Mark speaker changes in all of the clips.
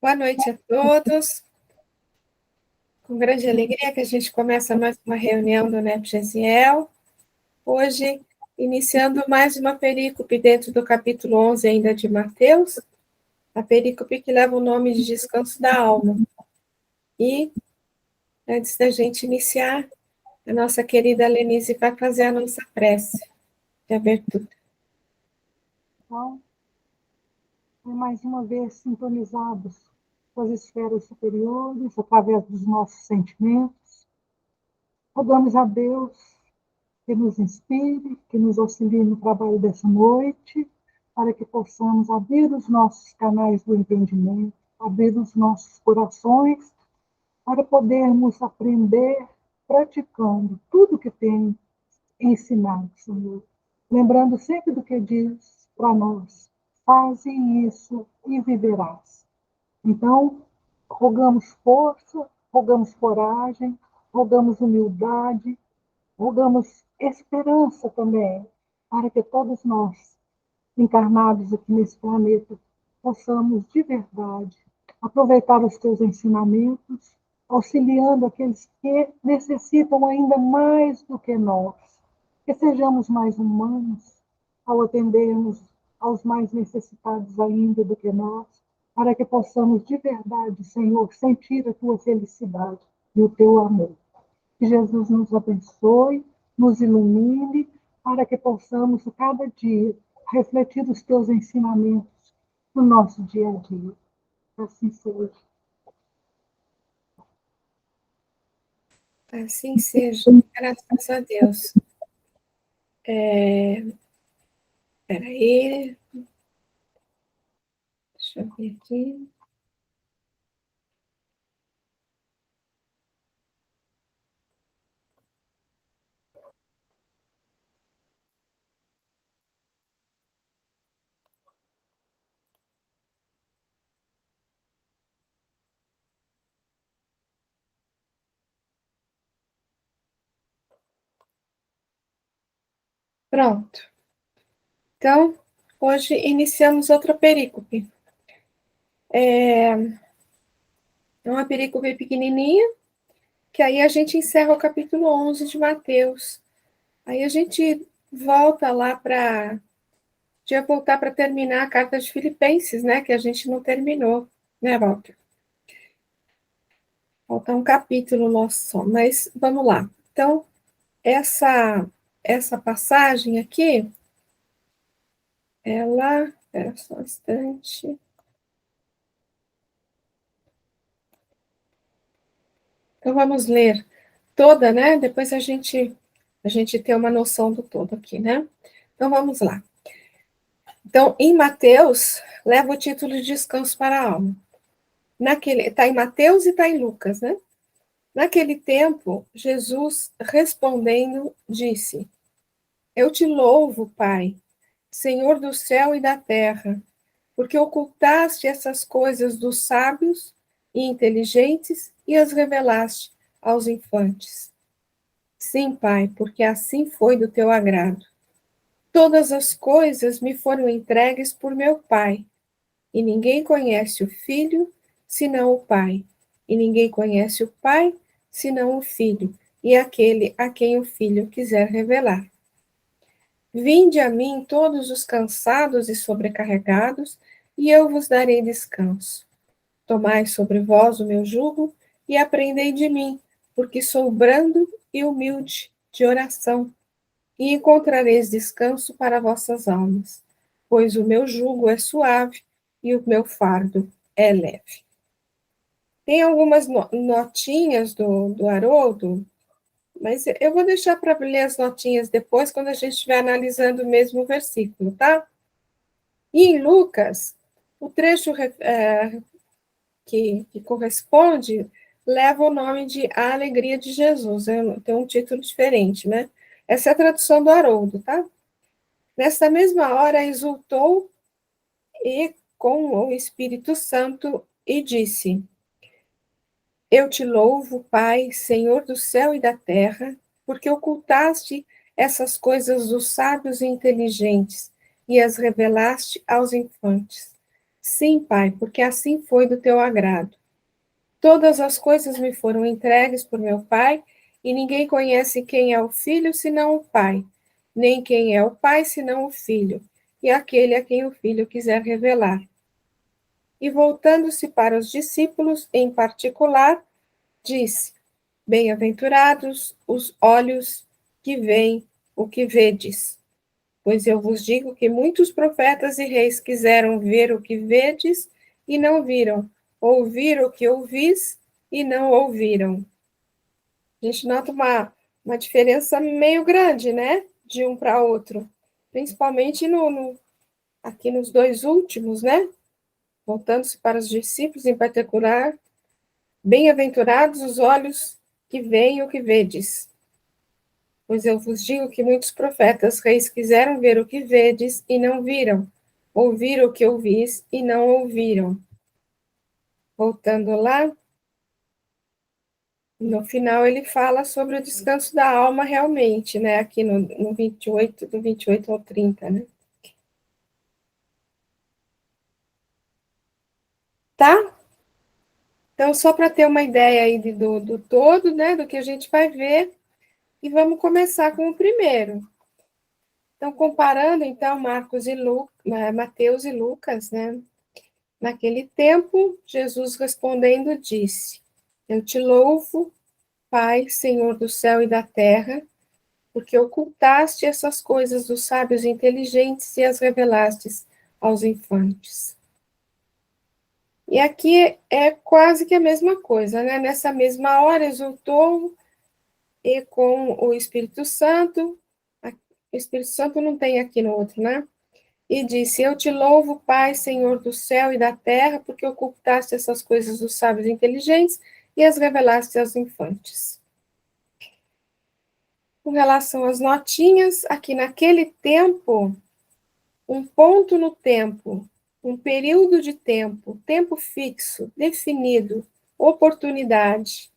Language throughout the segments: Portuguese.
Speaker 1: Boa noite a todos. Com grande alegria que a gente começa mais uma reunião do NEP Gesiel. Hoje, iniciando mais uma perícope dentro do capítulo 11 ainda de Mateus, a perícope que leva o nome de Descanso da Alma. E, antes da gente iniciar, a nossa querida Lenise vai fazer a nossa prece de abertura.
Speaker 2: Então, mais uma vez sintonizados com as esferas superiores, através dos nossos sentimentos, rogamos a Deus que nos inspire, que nos auxilie no trabalho dessa noite, para que possamos abrir os nossos canais do entendimento, abrir os nossos corações, para podermos aprender praticando tudo que tem ensinado, Senhor. Lembrando sempre do que diz para nós: faze isso e viverás. Então, rogamos força, rogamos coragem, rogamos humildade, rogamos esperança também, para que todos nós, encarnados aqui nesse planeta, possamos de verdade aproveitar os teus ensinamentos, auxiliando aqueles que necessitam ainda mais do que nós, que sejamos mais humanos ao atendermos aos mais necessitados ainda do que nós, para que possamos de verdade, Senhor, sentir a tua felicidade e o teu amor. Que Jesus nos abençoe, nos ilumine, para que possamos, cada dia, refletir os teus ensinamentos no nosso dia a dia. Assim seja.
Speaker 1: Assim seja, graças a Deus. Espera aí, deixa eu ver aqui. Pronto. Então, hoje iniciamos outra perícope. É uma perícope pequenininha, que aí a gente encerra o capítulo 11 de Mateus. Aí a gente volta lá para... Podia voltar para terminar a carta de Filipenses, né? Que a gente não terminou, né, Walter? Falta um capítulo nosso só, mas vamos lá. Então, essa passagem aqui, ela... Espera só um instante. Então, vamos ler toda, né? Depois a gente tem uma noção do todo aqui, né? Então, vamos lá. Então, em Mateus, leva o título de Descanso para a Alma. Está em Mateus e está em Lucas, né? Naquele tempo, Jesus, respondendo, disse: Eu te louvo, Pai, Senhor do céu e da terra, porque ocultaste essas coisas dos sábios e inteligentes e as revelaste aos infantes. Sim, Pai, porque assim foi do teu agrado. Todas as coisas me foram entregues por meu Pai, e ninguém conhece o Filho senão o Pai, e ninguém conhece o Pai senão o Filho, e aquele a quem o Filho quiser revelar. Vinde a mim todos os cansados e sobrecarregados, e eu vos darei descanso. Tomai sobre vós o meu jugo e aprendei de mim, porque sou brando e humilde de oração, e encontrareis descanso para vossas almas, pois o meu jugo é suave e o meu fardo é leve. Tem algumas notinhas do Haroldo, mas eu vou deixar para ler as notinhas depois, quando a gente estiver analisando o mesmo versículo, tá? E em Lucas, o trecho que corresponde leva o nome de A Alegria de Jesus, tem um título diferente, né? Essa é a tradução do Haroldo, tá? Nessa mesma hora exultou e com o Espírito Santo e disse: Eu te louvo, Pai, Senhor do céu e da terra, porque ocultaste essas coisas dos sábios e inteligentes e as revelaste aos infantes. Sim, Pai, porque assim foi do teu agrado. Todas as coisas me foram entregues por meu Pai, e ninguém conhece quem é o Filho senão o Pai, nem quem é o Pai senão o Filho, e aquele a quem o Filho quiser revelar. E voltando-se para os discípulos, em particular, disse: Bem-aventurados os olhos que veem o que vedes. Pois eu vos digo que muitos profetas e reis quiseram ver o que vedes e não viram, ouvir o que ouvis e não ouviram. A gente nota uma diferença meio grande, né? De um para outro. Principalmente aqui nos dois últimos, né? Voltando-se para os discípulos em particular. Bem-aventurados os olhos que veem o que vedes. Pois eu vos digo que muitos profetas reis quiseram ver o que vedes e não viram, ouvir o que ouvis e não ouviram. Voltando lá, no final ele fala sobre o descanso da alma realmente, né? Aqui no 28, do 28 ao 30, né? Tá? Então, só para ter uma ideia aí do todo, né? Do que a gente vai ver, e vamos começar com o primeiro. Então, comparando, então, Mateus e Lucas, né? Naquele tempo, Jesus respondendo disse: Eu te louvo, Pai, Senhor do céu e da terra, porque ocultaste essas coisas dos sábios e inteligentes e as revelastes aos infantes. E aqui é quase que a mesma coisa, né? Nessa mesma hora exultou e com o Espírito Santo, o Espírito Santo não tem aqui no outro, né? E disse: Eu te louvo, Pai, Senhor do céu e da terra, porque ocultaste essas coisas dos sábios e inteligentes e as revelaste aos infantes. Com relação às notinhas, aqui naquele tempo, um ponto no tempo, um período de tempo, tempo fixo, definido, oportunidade.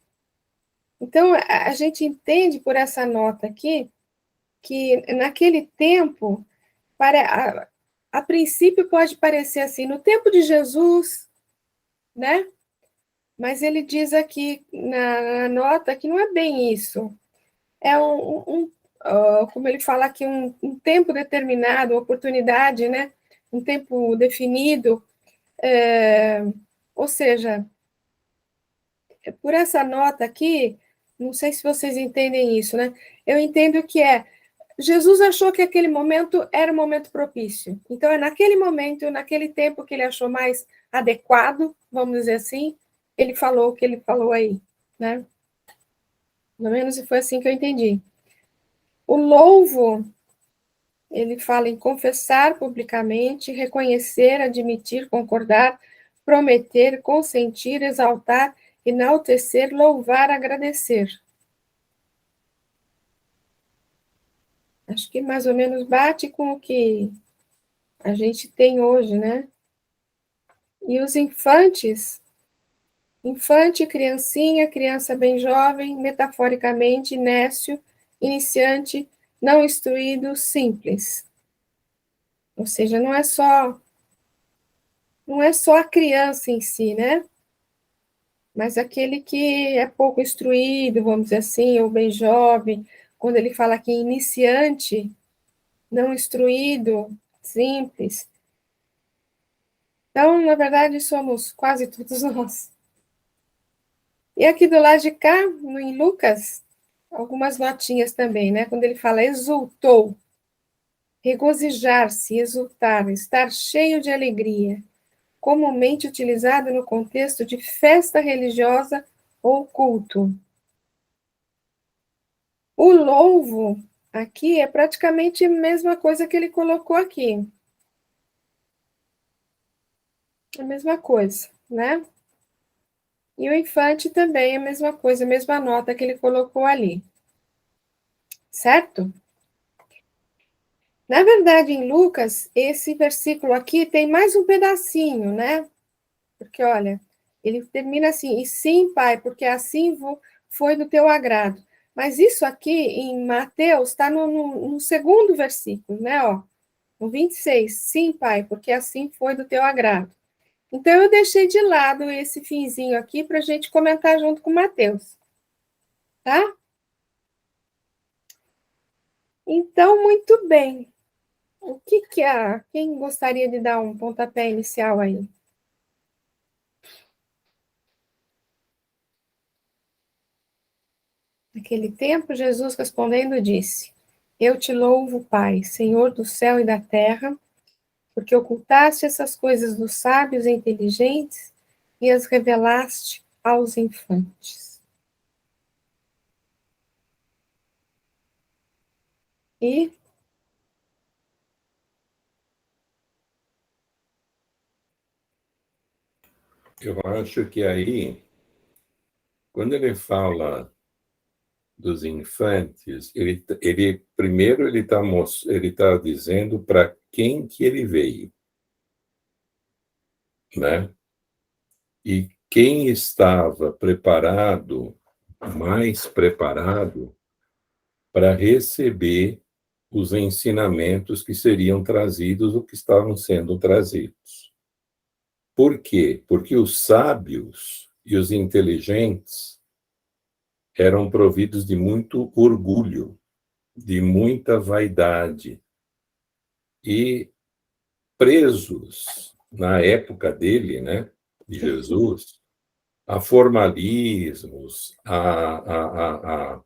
Speaker 1: Então, a gente entende por essa nota aqui que naquele tempo, a princípio pode parecer assim, no tempo de Jesus, né? Mas ele diz aqui na nota que não é bem isso. É como ele fala aqui, um tempo determinado, oportunidade, né? Um tempo definido. Ou seja, por essa nota aqui, não sei se vocês entendem isso, né? Eu entendo que Jesus achou que aquele momento era um momento propício. Então, é naquele momento, naquele tempo que ele achou mais adequado, vamos dizer assim, ele falou o que ele falou aí, né? Pelo menos foi assim que eu entendi. O louvo, ele fala em confessar publicamente, reconhecer, admitir, concordar, prometer, consentir, exaltar, enaltecer, louvar, agradecer. Acho que mais ou menos bate com o que a gente tem hoje, né? E os infantes, infante, criancinha, criança bem jovem, metaforicamente, nécio, iniciante, não instruído, simples. Ou seja, não é só a criança em si, né? Mas aquele que é pouco instruído, vamos dizer assim, ou bem jovem, quando ele fala que iniciante, não instruído, simples. Então, na verdade, somos quase todos nós. E aqui do lado de cá, em Lucas, algumas notinhas também, né? Quando ele fala exultou, regozijar-se, exultar, estar cheio de alegria, comumente utilizado no contexto de festa religiosa ou culto. O louvo aqui é praticamente a mesma coisa que ele colocou aqui. A mesma coisa, né? E o infante também é a mesma coisa, a mesma nota que ele colocou ali. Certo? Na verdade, em Lucas, esse versículo aqui tem mais um pedacinho, né? Porque, olha, ele termina assim: e sim, Pai, porque assim foi do teu agrado. Mas isso aqui em Mateus está no segundo versículo, né? Ó, no 26, sim, Pai, porque assim foi do teu agrado. Então, eu deixei de lado esse finzinho aqui para a gente comentar junto com o Mateus. Tá? Então, muito bem. O que quem gostaria de dar um pontapé inicial aí? Naquele tempo, Jesus respondendo disse: Eu te louvo, Pai, Senhor do céu e da terra, porque ocultaste essas coisas dos sábios e inteligentes e as revelaste aos infantes. E
Speaker 3: eu acho que aí, quando ele fala dos infantes, primeiro ele tá dizendo para quem que ele veio, né? E quem estava preparado, mais preparado, para receber os ensinamentos que seriam trazidos ou que estavam sendo trazidos. Por quê? Porque os sábios e os inteligentes eram providos de muito orgulho, de muita vaidade e presos na época dele, né, de Jesus, a formalismos, a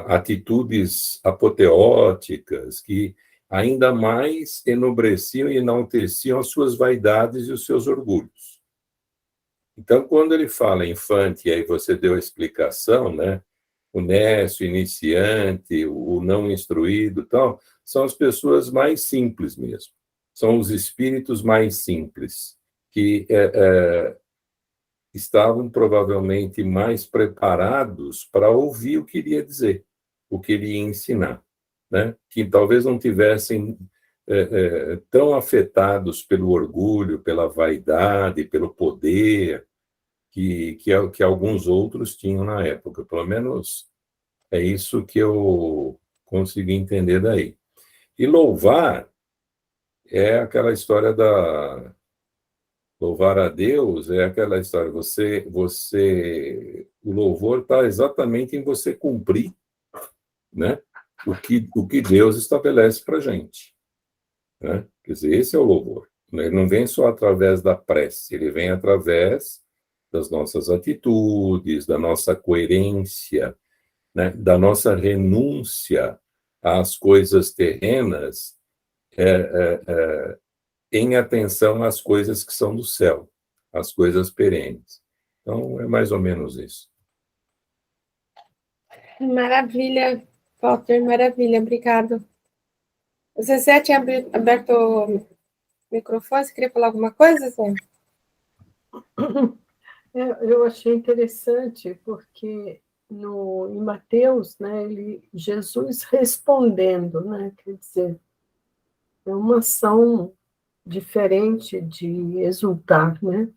Speaker 3: atitudes apoteóticas que ainda mais enobreciam e enalteciam as suas vaidades e os seus orgulhos. Então, quando ele fala infante, e aí você deu a explicação, né? O nécio, o iniciante, o não instruído, tal, são as pessoas mais simples mesmo. São os espíritos mais simples, que estavam provavelmente mais preparados para ouvir o que ele ia dizer, o que ele ia ensinar, né? Que talvez não tivessem tão afetados pelo orgulho, pela vaidade, pelo poder que alguns outros tinham na época. Pelo menos é isso que eu consegui entender daí. E louvar é aquela história da louvar a Deus é aquela história, o louvor está exatamente em você cumprir, né, o que Deus estabelece para a gente, né? Quer dizer, esse é o louvor. Ele não vem só através da prece, ele vem através das nossas atitudes, da nossa coerência, né, da nossa renúncia às coisas terrenas, em atenção às coisas que são do céu, às coisas perenes. Então, é mais ou menos isso.
Speaker 1: maravilha, Walter, maravilha, obrigado. O Zezé tinha aberto o microfone, você queria falar alguma coisa, Zé?
Speaker 4: Eu achei interessante, porque em Mateus, né, Jesus respondendo, né, quer dizer, é uma ação diferente de exultar, né,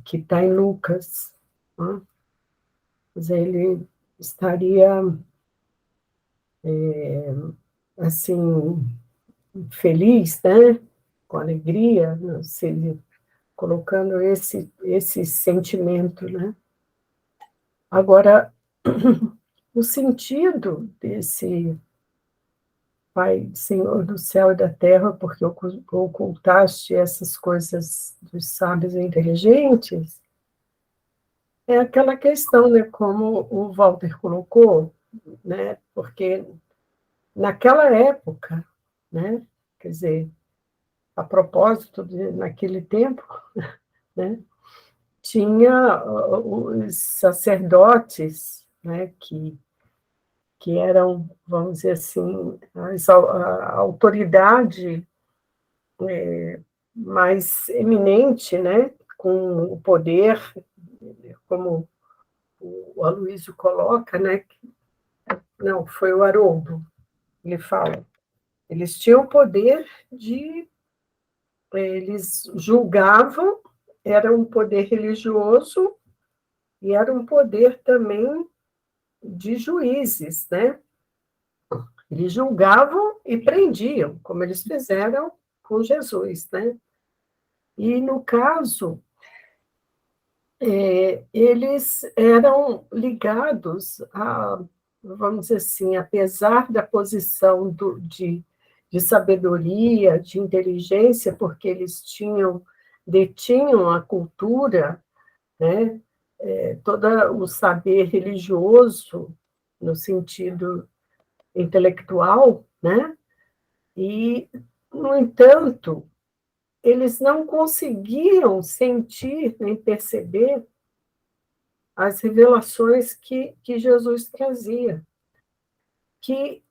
Speaker 4: que está em Lucas, né? Quer dizer, ele estaria, assim, feliz, né, com alegria, né, colocando esse sentimento, né. Agora, o sentido desse Pai, Senhor do céu e da terra, porque ocultaste essas coisas dos sábios e inteligentes, é aquela questão, né, como o Walter colocou, né, porque naquela época, né, quer dizer, a propósito naquele tempo, né, tinha os sacerdotes, né, que eram, vamos dizer assim, a autoridade mais eminente, né, com o poder, como o Aloysio coloca, né, não, foi o Haroldo, ele fala, eles tinham o poder eles julgavam, era um poder religioso e era um poder também de juízes, né? Eles julgavam e prendiam, como eles fizeram com Jesus, né? E, no caso, eles eram ligados a, vamos dizer assim, apesar da posição de sabedoria, de inteligência, porque eles detinham a cultura, né? Todo o saber religioso, no sentido intelectual, né? E, no entanto, eles não conseguiam sentir nem perceber as revelações que Jesus trazia, que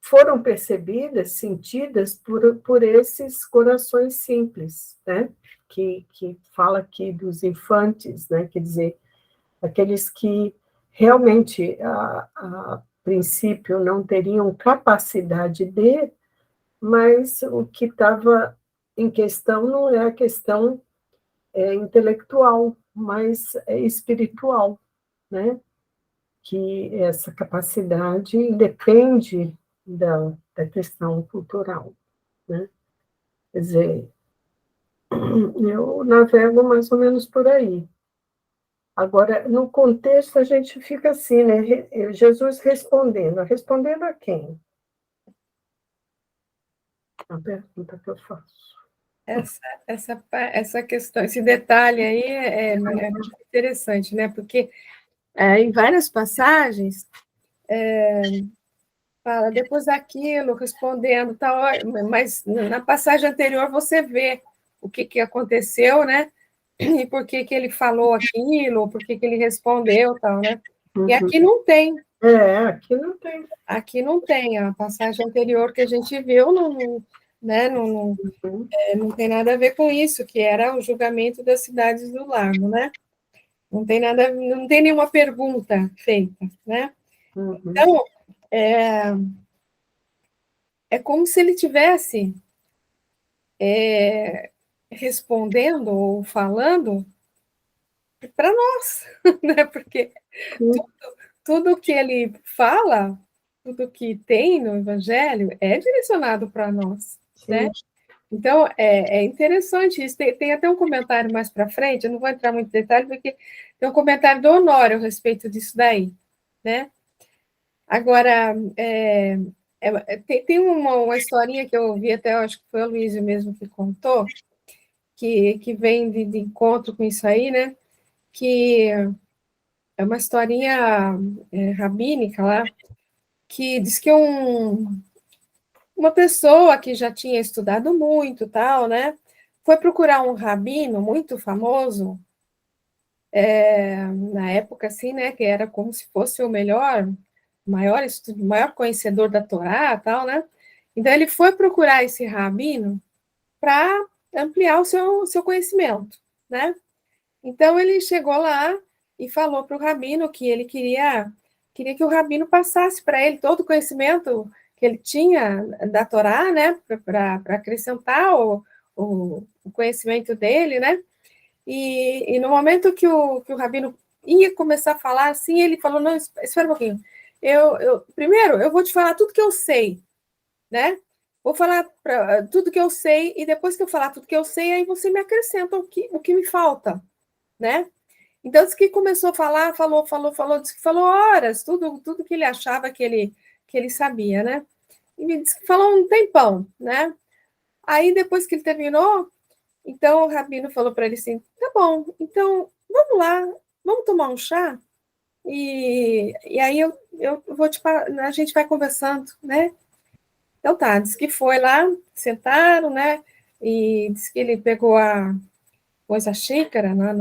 Speaker 4: foram percebidas, sentidas por esses corações simples, né? Que fala aqui dos infantes, né? Quer dizer, aqueles que realmente, a princípio, não teriam capacidade mas o que estava em questão não é a questão intelectual, mas espiritual, né? Que essa capacidade depende da questão cultural, né? Quer dizer, eu navego mais ou menos por aí. Agora, no contexto, a gente fica assim, né? Jesus respondendo a quem? É a pergunta que eu faço.
Speaker 1: Essa questão, esse detalhe aí é muito interessante, né? Porque em várias passagens fala depois daquilo, respondendo tal, mas na passagem anterior você vê o que aconteceu, né? E por que ele falou aquilo, por que ele respondeu tal, né? E aqui não tem.
Speaker 4: Aqui não tem.
Speaker 1: Aqui não tem. A passagem anterior que a gente viu né, não tem nada a ver com isso, que era o julgamento das cidades do lago, né? Não tem nada, não tem nenhuma pergunta feita, né? Então, é como se ele tivesse respondendo ou falando para nós, né? Porque tudo que ele fala, tudo que tem no Evangelho é direcionado para nós, né? Então, é interessante isso. Tem até um comentário mais para frente, eu não vou entrar muito em detalhe, porque tem um comentário do Honório a respeito disso daí, né? Agora, tem uma historinha que eu ouvi, até eu acho que foi o Luísio mesmo que contou, que vem de encontro com isso aí, né? Que é uma historinha rabínica lá, que diz que uma pessoa que já tinha estudado muito, tal, né? Foi procurar um rabino muito famoso, na época, assim, né? Que era como se fosse o maior conhecedor da Torá, tal, né? Então, ele foi procurar esse rabino para ampliar o seu conhecimento, né? Então, ele chegou lá e falou para o rabino que ele queria que o rabino passasse para ele todo o conhecimento que ele tinha da Torá, né? Para acrescentar o conhecimento dele, né? E no momento que o rabino ia começar a falar assim, ele falou: não, espera um pouquinho. Primeiro, eu vou te falar tudo que eu sei, né? Vou falar tudo que eu sei, e depois que eu falar tudo que eu sei, aí você me acrescenta o que me falta, né? Então, disse que começou a falar, falou, disse que falou horas, tudo que ele achava que ele sabia, né? E me disse que falou um tempão, né? Aí, depois que ele terminou, então o rabino falou para ele assim: tá bom, então vamos lá, vamos tomar um chá? E aí eu vou a gente vai conversando, né? Então tá, disse que foi lá, sentaram, né? E disse que ele pôs a xícara, né,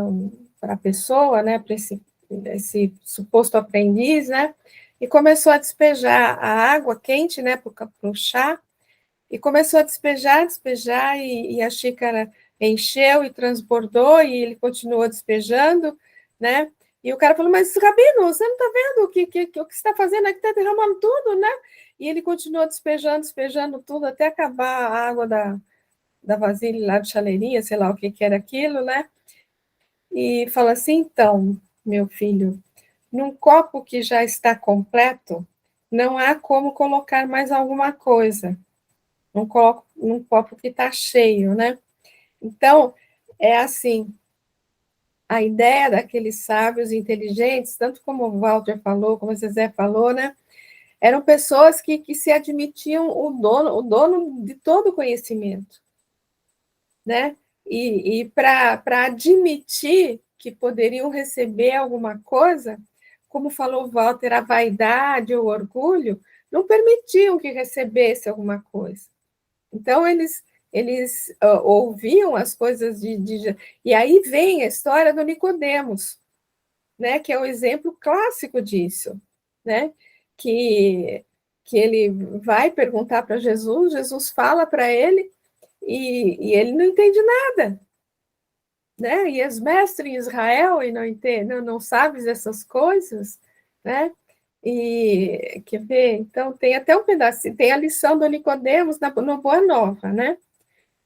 Speaker 1: para a pessoa, né? Para esse suposto aprendiz, né? E começou a despejar a água quente, né? Para o chá. E começou a despejar, e a xícara encheu e transbordou, e ele continuou despejando, né? E o cara falou: mas, Rabino, você não está vendo o que você está fazendo aqui? Está derramando tudo, né? E ele continuou despejando tudo, até acabar a água da vasilha lá de chaleirinha, sei lá o que era aquilo, né? E fala assim: então, meu filho, num copo que já está completo, não há como colocar mais alguma coisa. não coloco num copo que está cheio, né? Então, é assim, a ideia daqueles sábios inteligentes, tanto como o Walter falou, como o Zezé falou, né? Eram pessoas que se admitiam o dono de todo o conhecimento, né? E para admitir que poderiam receber alguma coisa, como falou o Walter, a vaidade, o orgulho, não permitiam que recebesse alguma coisa. Então, eles ouviam as coisas E aí vem a história do Nicodemos, né, que é um exemplo clássico disso, né, que, que ele vai perguntar para Jesus, Jesus fala para ele, e ele não entende nada, né, e és mestre em Israel e não entende, não sabes essas coisas, né, e quer ver, então tem até um pedacinho, tem a lição do Nicodemos no Boa Nova, né,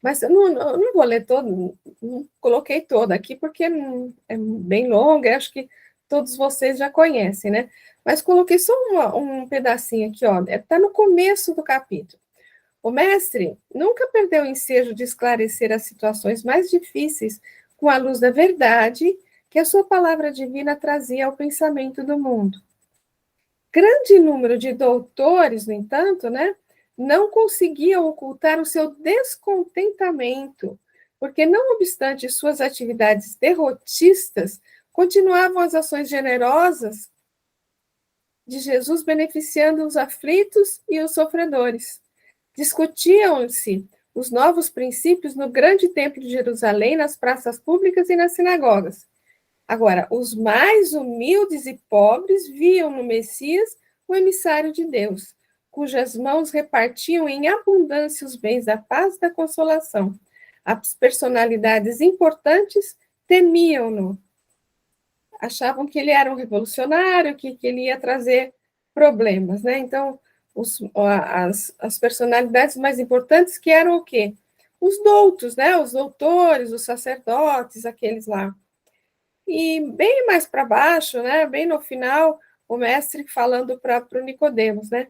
Speaker 1: mas eu não vou ler todo, não coloquei toda aqui, porque é bem longa, acho que todos vocês já conhecem, né? Mas coloquei só um pedacinho aqui, ó, está no começo do capítulo. O mestre nunca perdeu o ensejo de esclarecer as situações mais difíceis com a luz da verdade que a sua palavra divina trazia ao pensamento do mundo. Grande número de doutores, no entanto, né, não conseguiam ocultar o seu descontentamento, porque, não obstante suas atividades derrotistas, continuavam as ações generosas de Jesus beneficiando os aflitos e os sofredores. Discutiam-se os novos princípios no grande templo de Jerusalém, nas praças públicas e nas sinagogas. Agora, os mais humildes e pobres viam no Messias o emissário de Deus, cujas mãos repartiam em abundância os bens da paz e da consolação. As personalidades importantes temiam-no, achavam que ele era um revolucionário, que ele ia trazer problemas, né? Então, as personalidades mais importantes que eram o quê? Os doutos, né? Os doutores, os sacerdotes, aqueles lá. E bem mais para baixo, né, bem no final, o mestre falando para o Nicodemos, né?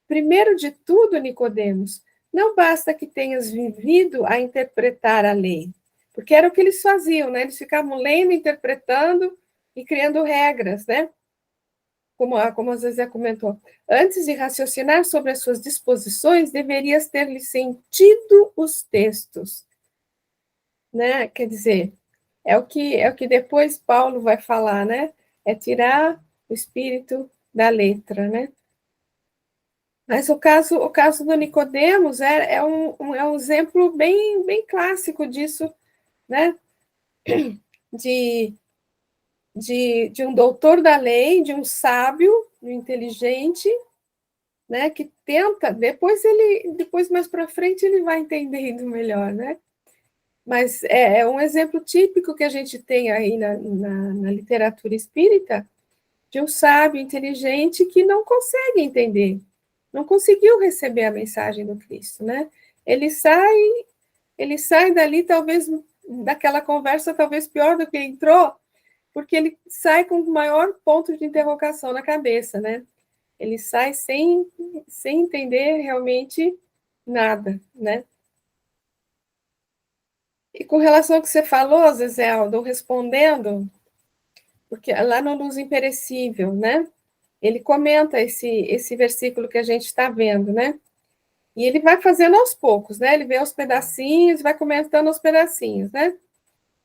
Speaker 1: Primeiro de tudo, Nicodemos, não basta que tenhas vivido a interpretar a lei, porque era o que eles faziam, né? Eles ficavam lendo, interpretando e criando regras, né? Como a Zezé comentou. Antes de raciocinar sobre as suas disposições, deverias ter-lhe sentido os textos, né? Quer dizer, é o que depois Paulo vai falar, né? É tirar o espírito da letra, né? Mas o caso do Nicodemos é um exemplo bem clássico disso, né? De, de um doutor da lei, de um sábio, um inteligente, né? Que tenta, depois mais para frente ele vai entendendo melhor, né? Mas é um exemplo típico que a gente tem aí na literatura espírita, de um sábio inteligente que não consegue entender, não conseguiu receber a mensagem do Cristo, né? Ele sai, ele sai dali talvez daquela conversa talvez pior do que entrou, porque ele sai com o maior ponto de interrogação na cabeça, né? Ele sai sem entender realmente nada, né? E com relação ao que você falou, Zezé Aldo, respondendo, porque lá no Luz Imperecível, né? Ele comenta esse versículo que a gente está vendo, né? E ele vai fazendo aos poucos, né? Ele vê os pedacinhos, vai comentando os pedacinhos, né?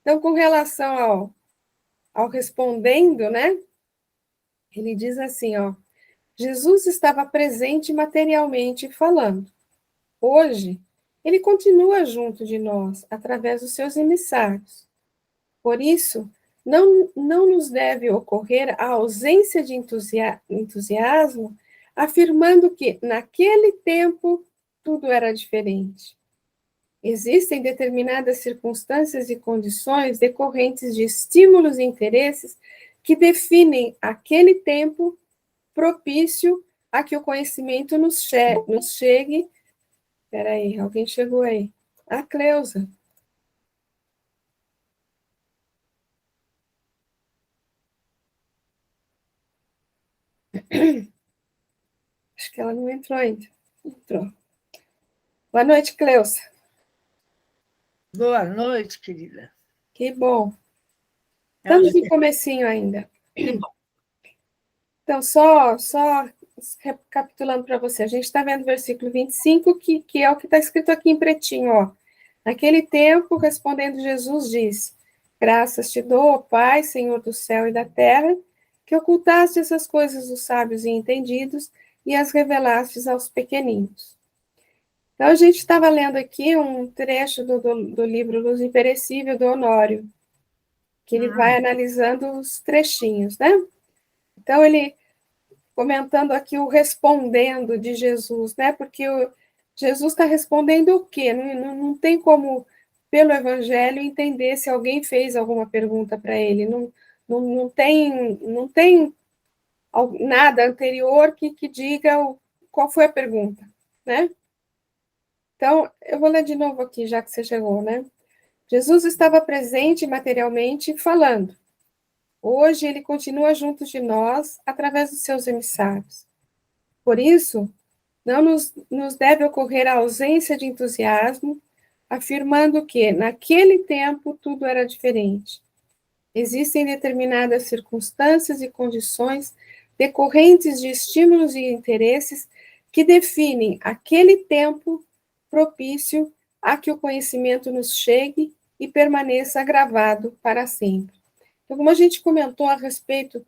Speaker 1: Então, com relação ao respondendo, né? Ele diz assim, ó, Jesus estava presente materialmente falando. Hoje, ele continua junto de nós, através dos seus emissários. Por isso, não nos deve ocorrer a ausência de entusiasmo, afirmando que, naquele tempo, tudo era diferente. Existem determinadas circunstâncias e condições decorrentes de estímulos e interesses que definem aquele tempo propício a que o conhecimento nos chegue. Espera aí, alguém chegou aí. A Cleusa. Acho que ela não entrou ainda. Entrou. Boa noite, Cleusa.
Speaker 5: Boa noite, querida.
Speaker 1: Que bom. Estamos no comecinho ainda.
Speaker 5: Que bom.
Speaker 1: Então, só recapitulando para você, a gente está vendo o versículo 25, que é o que está escrito aqui em pretinho, ó. Naquele tempo, respondendo Jesus, disse: Graças te dou, ó Pai, Senhor do céu e da terra, que ocultaste essas coisas dos sábios e entendidos e as revelastes aos pequeninos. Então, a gente estava lendo aqui um trecho do livro Luz Imperecível, do Honório, que ele vai analisando os trechinhos, né? Então, ele comentando aqui o respondendo de Jesus, né? Porque Jesus está respondendo o quê? Não tem como, pelo Evangelho, entender se alguém fez alguma pergunta para ele. Não tem nada anterior que diga qual foi a pergunta, né? Então, eu vou ler de novo aqui, já que você chegou, né? Jesus estava presente materialmente falando. Hoje ele continua junto de nós através dos seus emissários. Por isso, não nos deve ocorrer a ausência de entusiasmo, afirmando que, naquele tempo, tudo era diferente. Existem determinadas circunstâncias e condições decorrentes de estímulos e interesses que definem aquele tempo propício a que o conhecimento nos chegue e permaneça gravado para sempre. Então, como a gente comentou a respeito,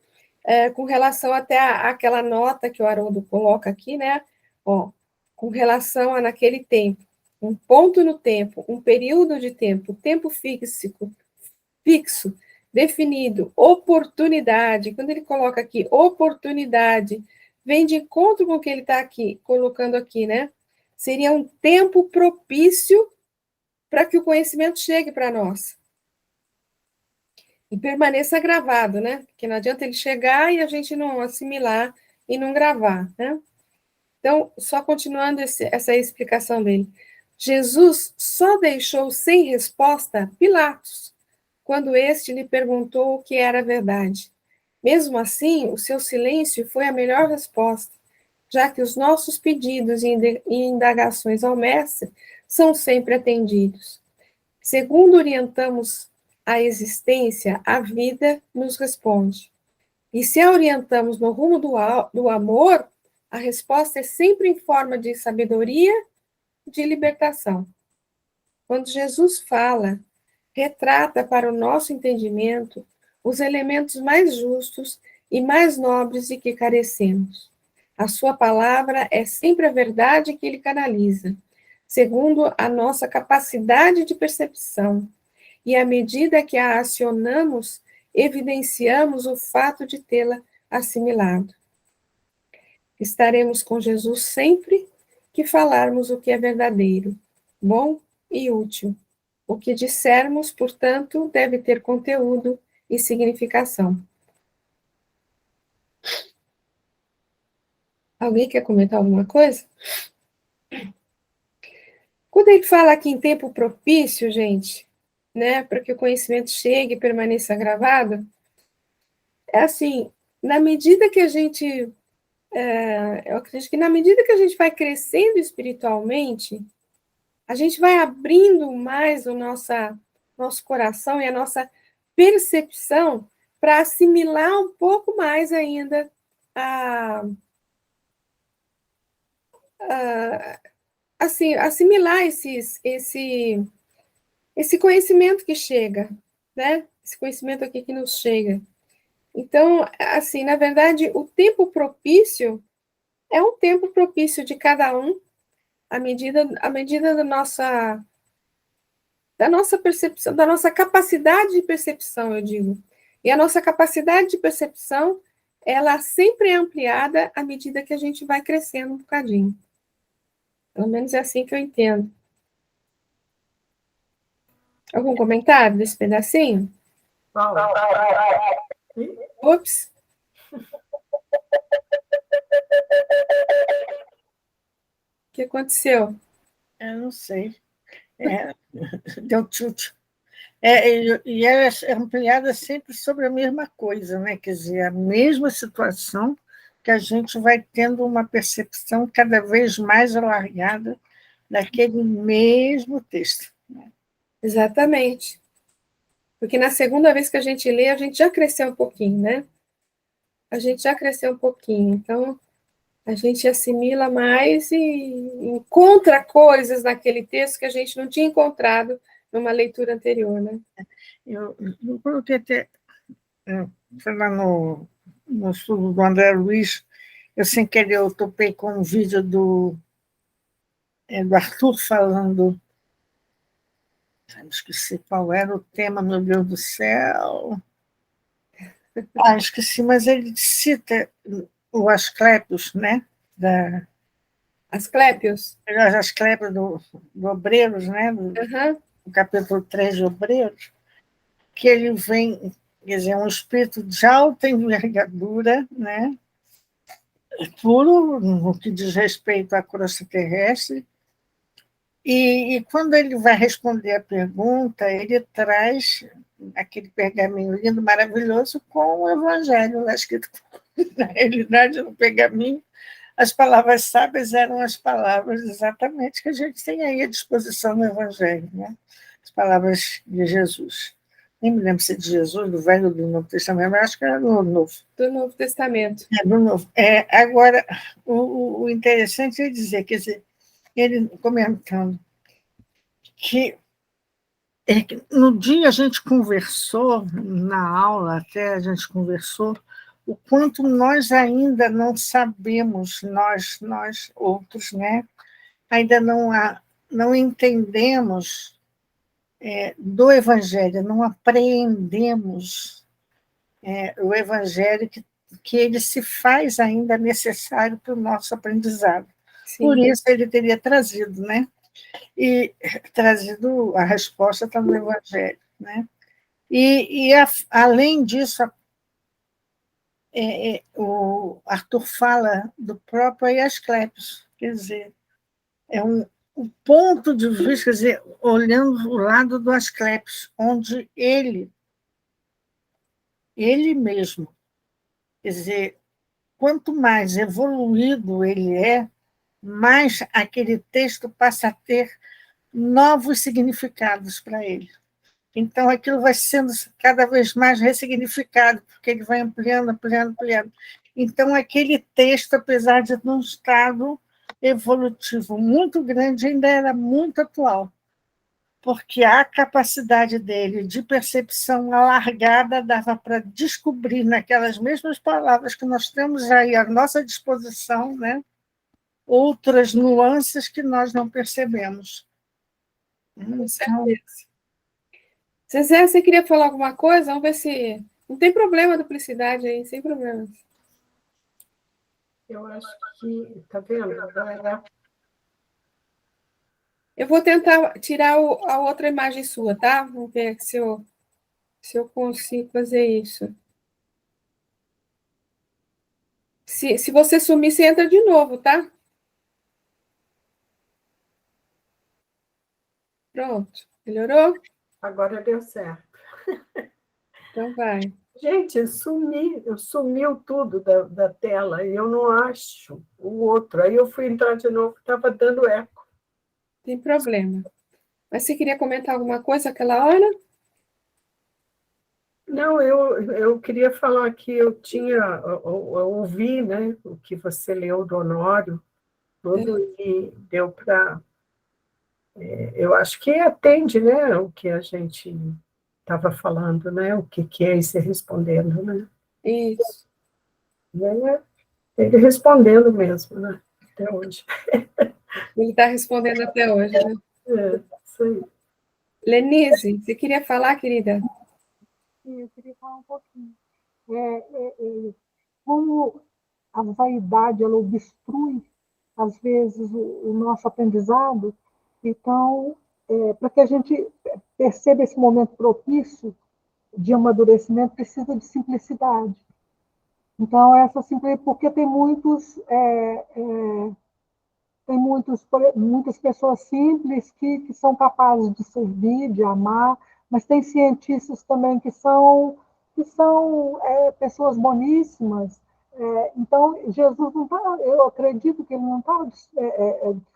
Speaker 1: com relação até àquela nota que o Haroldo coloca aqui, né? Ó, com relação a naquele tempo, um ponto no tempo, um período de tempo fixo, definido, oportunidade. Quando ele coloca aqui oportunidade, vem de encontro com o que ele está aqui, colocando aqui, né? Seria um tempo propício para que o conhecimento chegue para nós. E permaneça gravado, né? Porque não adianta ele chegar e a gente não assimilar e não gravar, né? Então, só continuando essa explicação dele. Jesus só deixou sem resposta Pilatos, quando este lhe perguntou o que era verdade. Mesmo assim, o seu silêncio foi a melhor resposta, já que os nossos pedidos e indagações ao Mestre são sempre atendidos. Segundo orientamos a existência, a vida nos responde. E se a orientamos no rumo do amor, a resposta é sempre em forma de sabedoria, de libertação. Quando Jesus fala, retrata para o nosso entendimento os elementos mais justos e mais nobres de que carecemos. A sua palavra é sempre a verdade que ele canaliza, segundo a nossa capacidade de percepção. E à medida que a acionamos, evidenciamos o fato de tê-la assimilado. Estaremos com Jesus sempre que falarmos o que é verdadeiro, bom e útil. O que dissermos, portanto, deve ter conteúdo e significação. Alguém quer comentar alguma coisa? Quando ele fala aqui em tempo propício, gente, né, para que o conhecimento chegue e permaneça gravado, é assim, na medida que a gente, eu acredito que na medida que a gente vai crescendo espiritualmente, a gente vai abrindo mais o nosso coração e a nossa percepção para assimilar um pouco mais ainda assim, assimilar esse conhecimento que chega, né? Esse conhecimento aqui que nos chega. Então, assim, na verdade, o tempo propício é um tempo propício de cada um, à medida da nossa percepção, da nossa capacidade de percepção, eu digo. E a nossa capacidade de percepção, ela sempre é ampliada à medida que a gente vai crescendo um bocadinho. Pelo menos é assim que eu entendo. Algum comentário desse pedacinho? Ups. O que aconteceu?
Speaker 5: Eu não sei. Deu chute. E é ampliada sempre sobre a mesma coisa, né? Quer dizer, a mesma situação que a gente vai tendo uma percepção cada vez mais alargada daquele mesmo texto.
Speaker 1: Exatamente. Porque na segunda vez que a gente lê, a gente já cresceu um pouquinho, né? A gente já cresceu um pouquinho. Então, a gente assimila mais e encontra coisas naquele texto que a gente não tinha encontrado numa leitura anterior, né?
Speaker 5: Eu coloquei até, foi lá no estudo do André Luiz, eu sem querer eu topei com um vídeo do Arthur falando, esqueci qual era o tema, meu Deus do céu. Esqueci, mas ele cita o Asclépios, né?
Speaker 1: Asclépios?
Speaker 5: Asclépios do Obreiros, né? Do capítulo 3 de Obreiros, que ele vem, quer dizer, um espírito de alta envergadura, né? Puro no que diz respeito à crosta terrestre, e quando ele vai responder a pergunta, ele traz aquele pergaminho lindo, maravilhoso, com o Evangelho lá escrito. Na realidade, no pergaminho, as palavras sábias eram as palavras exatamente que a gente tem aí à disposição no Evangelho, né? As palavras de Jesus. Nem me lembro se é de Jesus, do Velho ou do Novo Testamento, mas acho que era do Novo.
Speaker 1: Do Novo Testamento.
Speaker 5: Do Novo. Agora, o interessante é dizer, quer dizer, ele comentando que no dia a gente conversou, na aula até a gente conversou, o quanto nós ainda não sabemos, nós outros, né? Ainda não entendemos do Evangelho, não apreendemos o Evangelho que ele se faz ainda necessário para o nosso aprendizado. Sim. Por isso ele teria trazido, né? E trazido a resposta está no Evangelho, né? Além disso, o Arthur fala do próprio Asclépios, quer dizer, um ponto de vista, quer dizer, olhando o lado do Asclépios, onde ele mesmo, quer dizer, quanto mais evoluído ele mais aquele texto passa a ter novos significados para ele. Então, aquilo vai sendo cada vez mais ressignificado, porque ele vai ampliando. Então, aquele texto, apesar de um estado evolutivo muito grande, ainda era muito atual, porque a capacidade dele de percepção alargada dava para descobrir naquelas mesmas palavras que nós temos aí à nossa disposição, né, outras nuances que nós não percebemos.
Speaker 1: Com certeza. Zezé, você queria falar alguma coisa? Vamos ver se... Não tem problema duplicidade aí, sem problema.
Speaker 4: Eu acho que... Está vendo?
Speaker 1: Eu vou tentar tirar a outra imagem sua, tá? Vamos ver se eu consigo fazer isso. Se você sumir, você entra de novo, tá? Pronto. Melhorou?
Speaker 4: Agora deu certo.
Speaker 1: Então vai.
Speaker 4: Gente, sumiu tudo da tela e eu não acho o outro. Aí eu fui entrar de novo, estava dando eco.
Speaker 1: Tem problema. Mas você queria comentar alguma coisa aquela hora?
Speaker 4: Não, eu queria falar que eu ouvi, né, o que você leu do Honório, tudo, e deu para... eu acho que atende, né, o que a gente estava falando, né, o que é esse respondendo, né?
Speaker 1: Isso.
Speaker 4: Ele respondendo mesmo, né, até hoje.
Speaker 1: Ele está respondendo até hoje, né?
Speaker 4: Isso aí.
Speaker 1: Lenise, você queria falar, querida?
Speaker 2: Sim, eu queria falar um pouquinho. Como a vaidade ela obstrui, às vezes, o nosso aprendizado, então, para que a gente perceba esse momento propício de amadurecimento, precisa de simplicidade. Então, essa simplicidade, porque tem muitas pessoas simples que são capazes de servir, de amar, mas tem cientistas também que são pessoas boníssimas, Então, Jesus não está, eu acredito que ele não está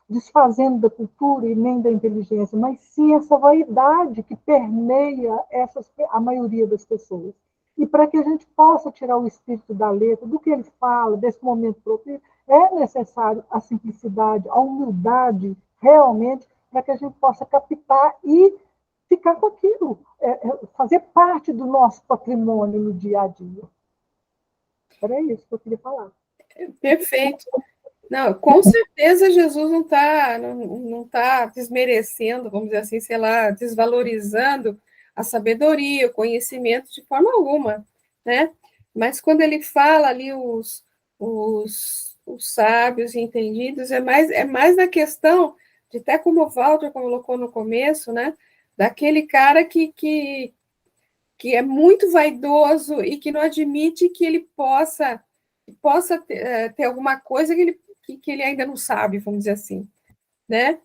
Speaker 2: desfazendo da cultura e nem da inteligência, mas sim essa vaidade que permeia a maioria das pessoas. E para que a gente possa tirar o espírito da letra, do que ele fala, desse momento próprio, é necessário a simplicidade, a humildade, realmente, para que a gente possa captar e ficar com aquilo, fazer parte do nosso patrimônio no dia a dia. Era isso que eu queria falar.
Speaker 1: Perfeito. Não, com certeza Jesus não tá desmerecendo, vamos dizer assim, sei lá, desvalorizando a sabedoria, o conhecimento de forma alguma, né? Mas quando ele fala ali os sábios e entendidos, é mais na questão de, até como o Walter colocou no começo, né? Daquele cara que é muito vaidoso e que não admite que ele possa ter alguma coisa que ele ainda não sabe, vamos dizer assim, né?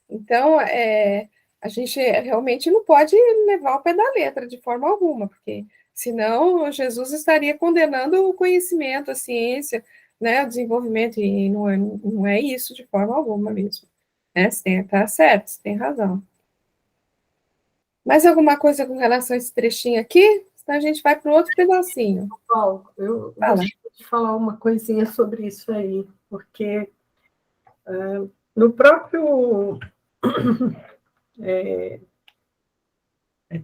Speaker 1: Então, a gente realmente não pode levar o pé da letra de forma alguma, porque senão Jesus estaria condenando o conhecimento, a ciência, né, o desenvolvimento, e não é isso de forma alguma mesmo. Né? Tá certo, você tem razão. Mais alguma coisa com relação a esse trechinho aqui? Senão a gente vai para o outro pedacinho.
Speaker 4: Paulo, eu gostaria de falar uma coisinha sobre isso aí, porque no próprio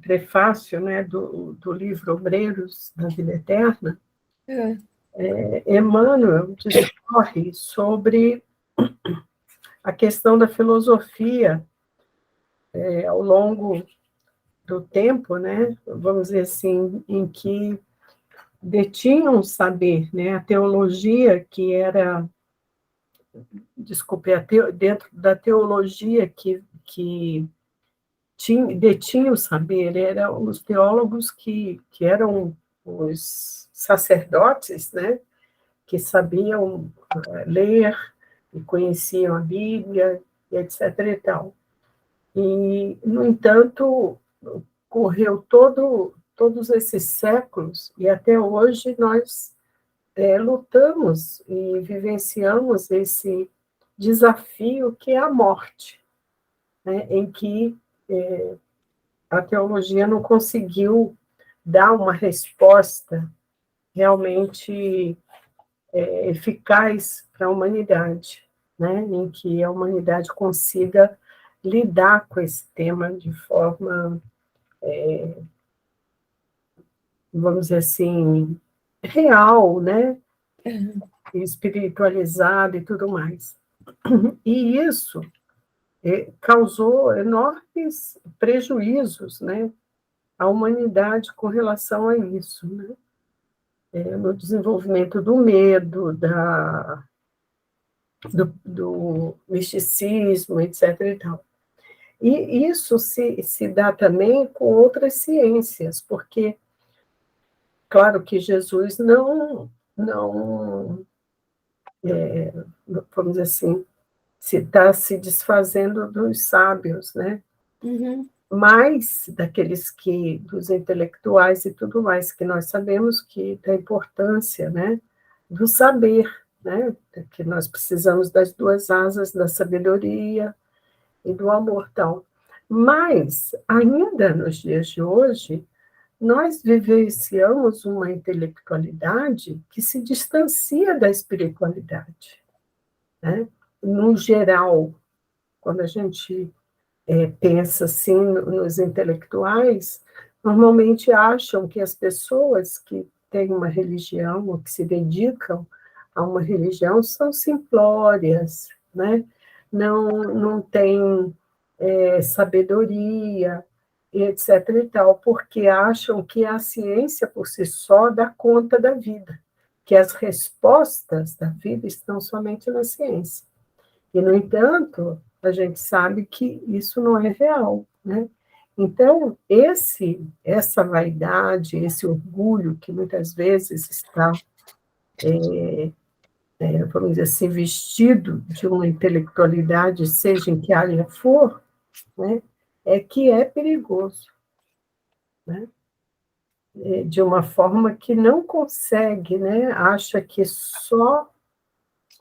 Speaker 4: prefácio, né, do livro Obreiros da Vida Eterna, Emmanuel discorre sobre a questão da filosofia ao longo do tempo, né, vamos dizer assim, em que detinham saber, né, a teologia que era, desculpe, dentro da teologia que detinha o saber, eram os teólogos que eram os sacerdotes, né, que sabiam ler e conheciam a Bíblia, e etc. e tal. E, no entanto, correu todos esses séculos, e até hoje nós lutamos e vivenciamos esse desafio que é a morte, né, em que a teologia não conseguiu dar uma resposta realmente eficaz para a humanidade, né, em que a humanidade consiga lidar com esse tema de forma, vamos dizer assim, real, né, espiritualizada e tudo mais. E isso causou enormes prejuízos, né, à humanidade com relação a isso, né, no desenvolvimento do medo, do misticismo, etc. E tal. E isso se dá também com outras ciências, porque, claro que Jesus não vamos dizer assim, está se desfazendo dos sábios, né?
Speaker 1: Uhum.
Speaker 4: Mas dos intelectuais e tudo mais, que nós sabemos que da importância, né, do saber, né, que nós precisamos das duas asas da sabedoria e do amor, tal. Mas, ainda nos dias de hoje, nós vivenciamos uma intelectualidade que se distancia da espiritualidade, né? No geral, quando a gente pensa assim nos intelectuais, normalmente acham que as pessoas que têm uma religião ou que se dedicam a uma religião são simplórias, né? Não têm sabedoria, e etc. e tal, porque acham que a ciência por si só dá conta da vida, que as respostas da vida estão somente na ciência. E, no entanto, a gente sabe que isso não é real, né? Então, essa vaidade, esse orgulho que muitas vezes está, vamos dizer assim, vestido de uma intelectualidade, seja em que área for, né, que é perigoso, né? de uma forma que não consegue, né? Acha que só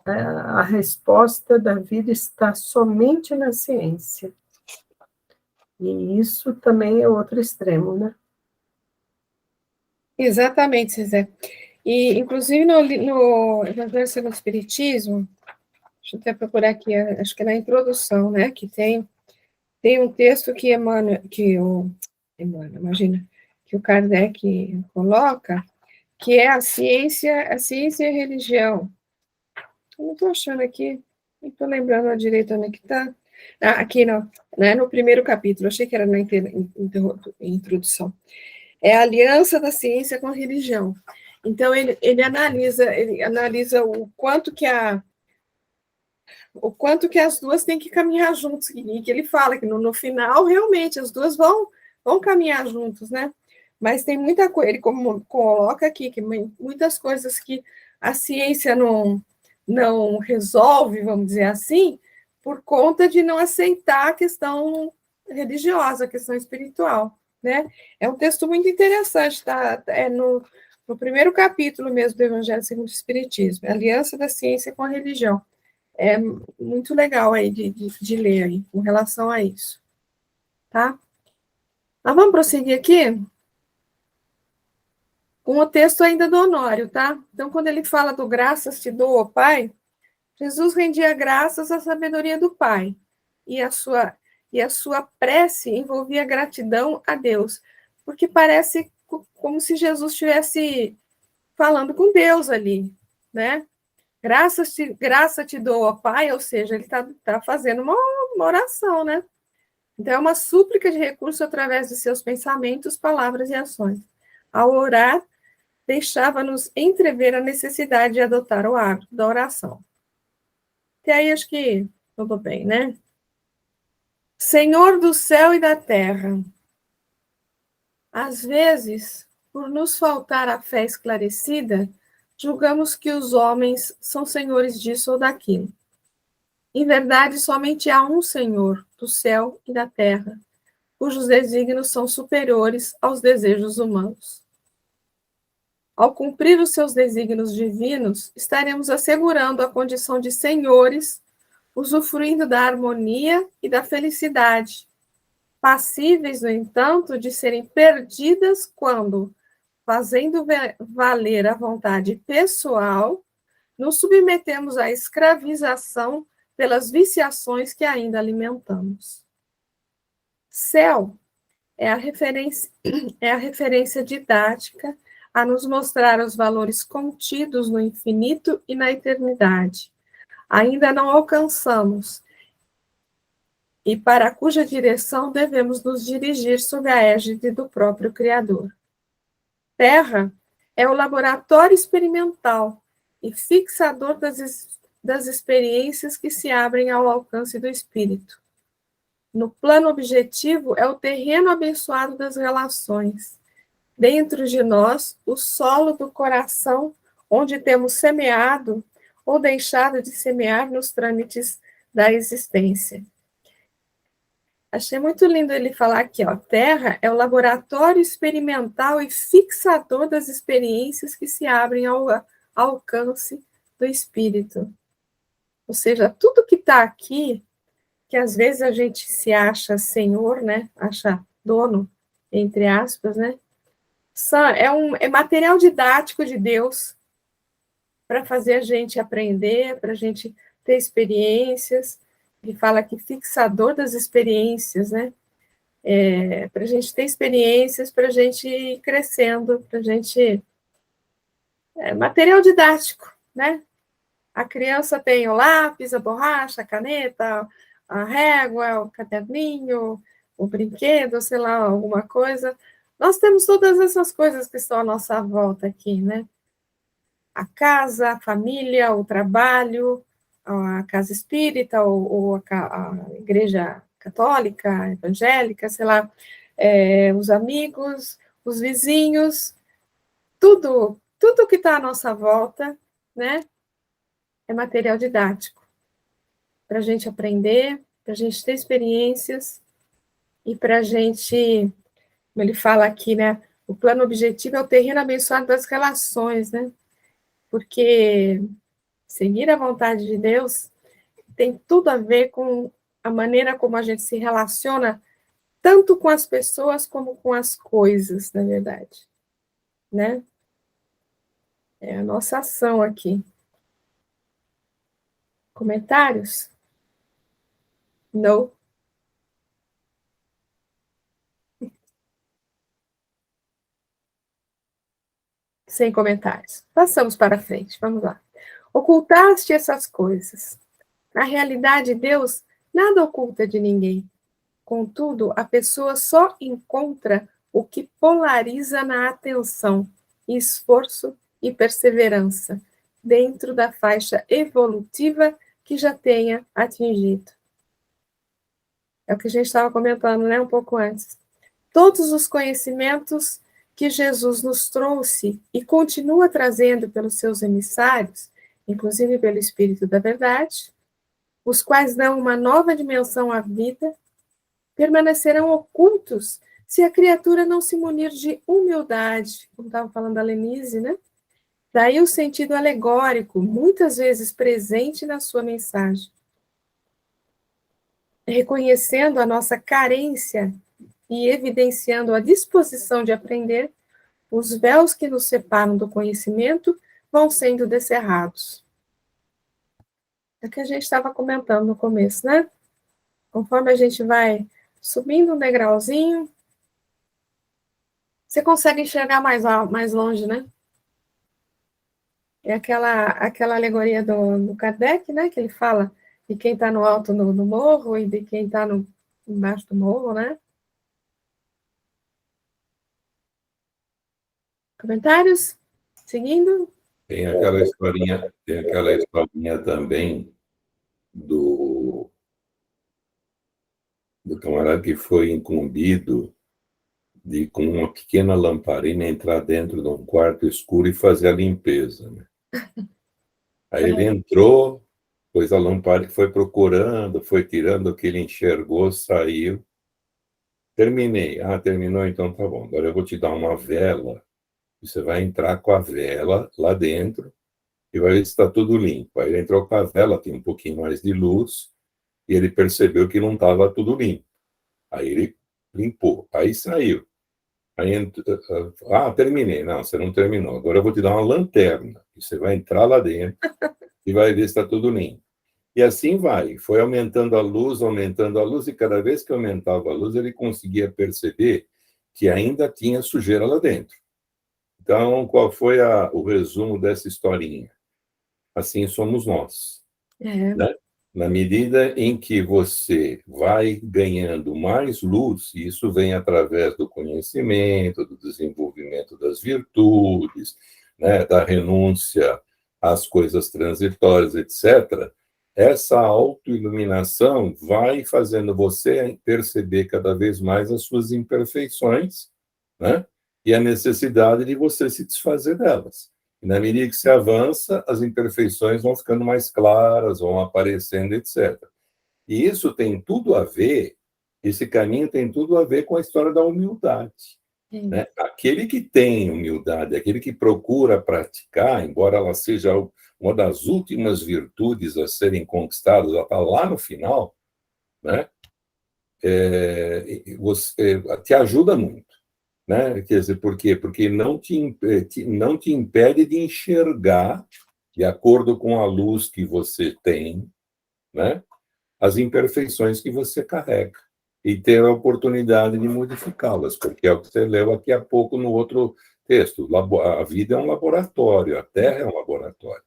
Speaker 4: a resposta da vida está somente na ciência. E isso também é outro extremo, né?
Speaker 1: Exatamente, Zezé. E, inclusive, no Evangelho segundo o Espiritismo, deixa eu até procurar aqui, acho que é na introdução, né, que tem um texto que Emmanuel, imagina, que o Kardec coloca, que é a ciência e a religião. Eu não estou achando aqui, não estou lembrando direito onde é que está. Aqui não, né, no primeiro capítulo, achei que era na introdução. É a aliança da ciência com a religião. Então, ele analisa o quanto que as duas têm que caminhar juntos, e que ele fala que no final, realmente, as duas vão caminhar juntos, né? Mas tem muita coisa, ele coloca aqui, que muitas coisas que a ciência não resolve, vamos dizer assim, por conta de não aceitar a questão religiosa, a questão espiritual, né? É um texto muito interessante, tá? É no primeiro capítulo mesmo do Evangelho segundo o Espiritismo, a aliança da ciência com a religião. É muito legal aí de ler aí, com relação a isso, tá? Mas vamos prosseguir aqui com o texto ainda do Honório, tá? Então, quando ele fala do graças te dou, ó Pai, Jesus rendia graças à sabedoria do Pai, e a sua prece envolvia gratidão a Deus, porque parece como se Jesus estivesse falando com Deus ali, né? Graça te dou, ó Pai, ou seja, ele tá fazendo uma oração, né? Então, é uma súplica de recurso através de seus pensamentos, palavras e ações. Ao orar, deixava-nos entrever a necessidade de adotar o hábito da oração. Até aí, acho que tudo bem, né? Senhor do céu e da terra, às vezes, por nos faltar a fé esclarecida, julgamos que os homens são senhores disso ou daquilo. Em verdade, somente há um Senhor, do céu e da terra, cujos desígnios são superiores aos desejos humanos. Ao cumprir os seus desígnios divinos, estaremos assegurando a condição de senhores, usufruindo da harmonia e da felicidade, passíveis, no entanto, de serem perdidas quando, fazendo valer a vontade pessoal, nos submetemos à escravização pelas viciações que ainda alimentamos. Céu é a referência didática a nos mostrar os valores contidos no infinito e na eternidade. Ainda não alcançamos, e para cuja direção devemos nos dirigir sob a égide do próprio Criador. Terra é o laboratório experimental e fixador das experiências que se abrem ao alcance do espírito. No plano objetivo, é o terreno abençoado das relações. Dentro de nós, o solo do coração, onde temos semeado ou deixado de semear nos trâmites da existência. Achei muito lindo ele falar aqui, ó, Terra é o laboratório experimental e fixador das experiências que se abrem ao alcance do espírito. Ou seja, tudo que está aqui, que às vezes a gente se acha senhor, né? Acha dono, entre aspas, né? É material didático de Deus para fazer a gente aprender, para a gente ter experiências. Ele fala que fixador das experiências, né? Para a gente ter experiências, para a gente ir crescendo, para a gente... material didático, né? A criança tem o lápis, a borracha, a caneta, a régua, o caderninho, o brinquedo, sei lá, alguma coisa. Nós temos todas essas coisas que estão à nossa volta aqui, né? A casa, a família, o trabalho, a casa espírita ou a igreja católica, evangélica, sei lá, os amigos, os vizinhos, tudo que está à nossa volta, né? É material didático para a gente aprender, para a gente ter experiências e para a gente, como ele fala aqui, né? O plano objetivo é o terreno abençoado das relações, né? Porque seguir a vontade de Deus tem tudo a ver com a maneira como a gente se relaciona, tanto com as pessoas como com as coisas, na verdade, né? É a nossa ação aqui. Comentários? Não. Sem comentários. Passamos para frente, vamos lá. Ocultaste essas coisas. Na realidade, Deus nada oculta de ninguém. Contudo, a pessoa só encontra o que polariza na atenção, esforço e perseverança, dentro da faixa evolutiva que já tenha atingido. É o que a gente estava comentando, né, um pouco antes. Todos os conhecimentos que Jesus nos trouxe e continua trazendo pelos seus emissários, inclusive pelo Espírito da Verdade, os quais dão uma nova dimensão à vida, permanecerão ocultos se a criatura não se munir de humildade, como estava falando a Lenise, né? Daí o sentido alegórico, muitas vezes presente na sua mensagem. Reconhecendo a nossa carência e evidenciando a disposição de aprender, os véus que nos separam do conhecimento vão sendo descerrados. É o que a gente estava comentando no começo, né? Conforme a gente vai subindo um degrauzinho, você consegue enxergar mais longe, né? É aquela alegoria do Kardec, né? Que ele fala de quem está no alto no morro e de quem está embaixo do morro, né? Comentários? Seguindo?
Speaker 3: Tem aquela historinha também do, do camarada que foi incumbido de, com uma pequena lamparina, entrar dentro de um quarto escuro e fazer a limpeza, né? Aí ele entrou, pôs a lamparina, foi procurando, foi tirando o que ele enxergou, saiu. Terminei. Ah, terminou, então tá bom. Agora eu vou te dar uma vela. Você vai entrar com a vela lá dentro e vai ver se está tudo limpo. Aí ele entrou com a vela, tem um pouquinho mais de luz, e ele percebeu que não estava tudo limpo. Aí ele limpou. Aí saiu. Aí, terminei. Não, você não terminou. Agora eu vou te dar uma lanterna. E você vai entrar lá dentro e vai ver se está tudo limpo. E assim vai. Foi aumentando a luz, e cada vez que aumentava a luz, ele conseguia perceber que ainda tinha sujeira lá dentro. Então, qual foi o resumo dessa historinha? Assim somos nós. Né? Na medida em que você vai ganhando mais luz, e isso vem através do conhecimento, do desenvolvimento das virtudes, né, da renúncia às coisas transitórias, etc., essa autoiluminação vai fazendo você perceber cada vez mais as suas imperfeições, né, e a necessidade de você se desfazer delas. E na medida que se avança, as imperfeições vão ficando mais claras, vão aparecendo, etc. E isso tem tudo a ver, esse caminho tem tudo a ver com a história da humildade. Né? Aquele que tem humildade, aquele que procura praticar, embora ela seja uma das últimas virtudes a serem conquistadas, ela está lá no final, né? Você, te ajuda muito. Né? Quer dizer, por quê? Porque não te impede de enxergar, de acordo com a luz que você tem, né? As imperfeições que você carrega e ter a oportunidade de modificá-las, porque é o que você leu aqui há pouco no outro texto. A vida é um laboratório, a Terra é um laboratório.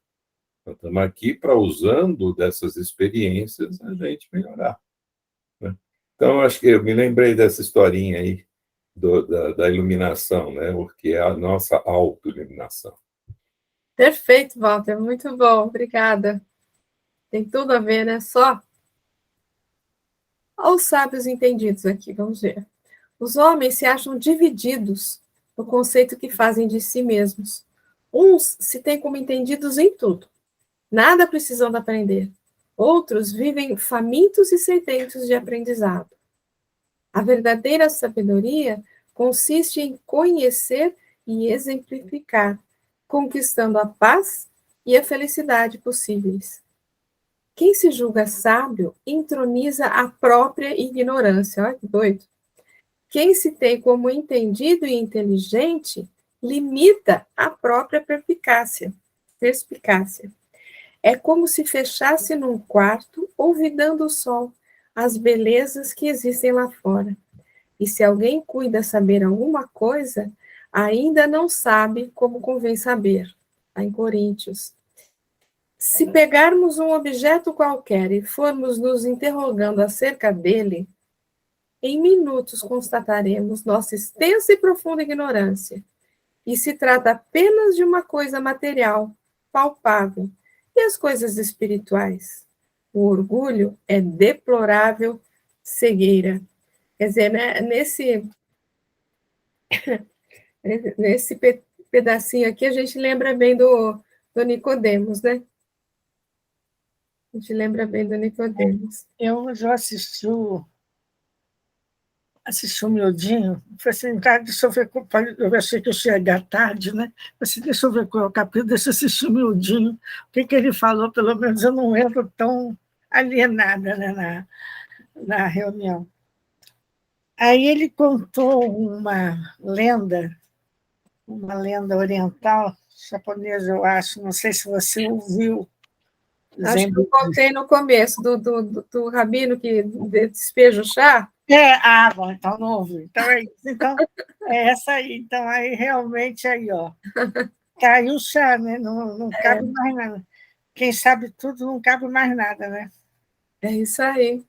Speaker 3: Então, estamos aqui para, usando dessas experiências, a gente melhorar. Né? Então, acho que eu me lembrei dessa historinha aí, da iluminação, né? Porque é a nossa autoiluminação.
Speaker 1: Perfeito, Walter, muito bom, obrigada. Tem tudo a ver, né? Só aos sábios entendidos aqui, vamos ver. Os homens se acham divididos no conceito que fazem de si mesmos. Uns se têm como entendidos em tudo, nada precisam de aprender. Outros vivem famintos e sedentos de aprendizado. A verdadeira sabedoria consiste em conhecer e exemplificar, conquistando a paz e a felicidade possíveis. Quem se julga sábio entroniza a própria ignorância. Olha que doido. Quem se tem como entendido e inteligente limita a própria perspicácia. É como se fechasse num quarto, olvidando o sol, as belezas que existem lá fora. E se alguém cuida saber alguma coisa, ainda não sabe como convém saber. Está em Coríntios. Se pegarmos um objeto qualquer e formos nos interrogando acerca dele, em minutos constataremos nossa extensa e profunda ignorância. E se trata apenas de uma coisa material, palpável, e as coisas espirituais. O orgulho é deplorável cegueira. Quer dizer, né, nesse pedacinho aqui, a gente lembra bem do Nicodemos, né? A gente lembra bem do Nicodemos.
Speaker 5: Eu já assisti o miudinho, falei assim, cara, deixa eu ver, eu achei que eu chegar tarde, né? Falei assim, deixa eu ver qual é o capítulo, deixa eu assistir o miudinho, o que ele falou, pelo menos eu não entro tão alienada, né, na reunião. Aí ele contou uma lenda oriental, japonesa, eu acho, não sei se você ouviu.
Speaker 1: Acho que eu contei no começo do rabino que despeja o chá.
Speaker 5: Bom, então não ouvi. Então é isso. Então, é essa aí. Então, aí realmente aí, ó. Caiu o chá, né? Não cabe mais nada. Quem sabe tudo não cabe mais nada, né?
Speaker 1: É isso aí.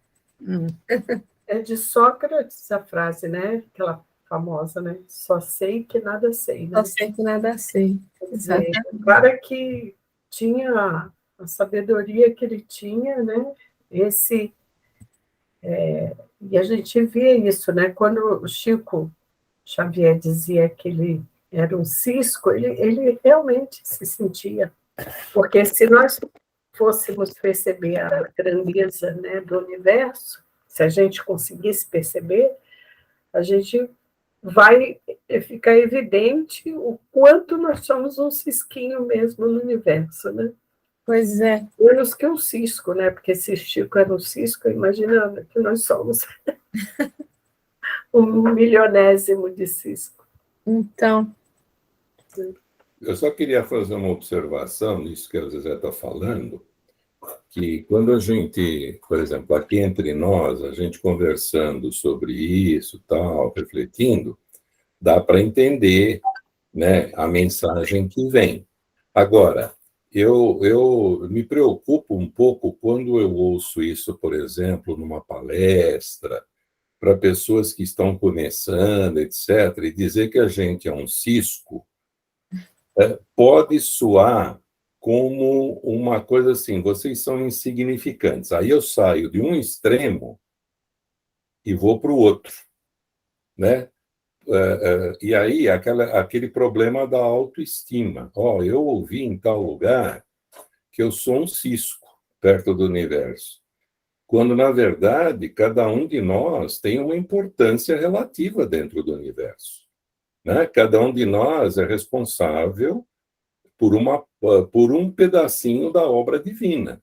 Speaker 4: É de Sócrates a frase, né? Aquela famosa, né? Só sei que nada sei, né?
Speaker 1: Só sei que nada sei.
Speaker 4: Claro que tinha a sabedoria que ele tinha, né? E a gente via isso, né? Quando o Chico Xavier dizia que ele era um cisco, ele realmente se sentia. Porque se nós fôssemos perceber a grandeza, né, do universo, se a gente conseguisse perceber, a gente vai ficar evidente o quanto nós somos um cisquinho mesmo no universo, né?
Speaker 1: Pois é.
Speaker 4: Menos que um cisco, né? Porque se Chico era um cisco, imagina que nós somos um milionésimo de cisco.
Speaker 1: Então.
Speaker 3: Eu só queria fazer uma observação nisso que a Zezé está falando, que quando a gente, por exemplo, aqui entre nós, a gente conversando sobre isso, tal, refletindo, dá para entender, né, a mensagem que vem. Agora, eu me preocupo um pouco quando eu ouço isso, por exemplo, numa palestra, para pessoas que estão começando, etc., e dizer que a gente é um cisco, pode soar como uma coisa assim, vocês são insignificantes. Aí eu saio de um extremo e vou para o outro, né? E aí aquele problema da autoestima. Eu ouvi em tal lugar que eu sou um cisco perto do universo, quando na verdade cada um de nós tem uma importância relativa dentro do universo, né? Cada um de nós é responsável por um pedacinho da obra divina.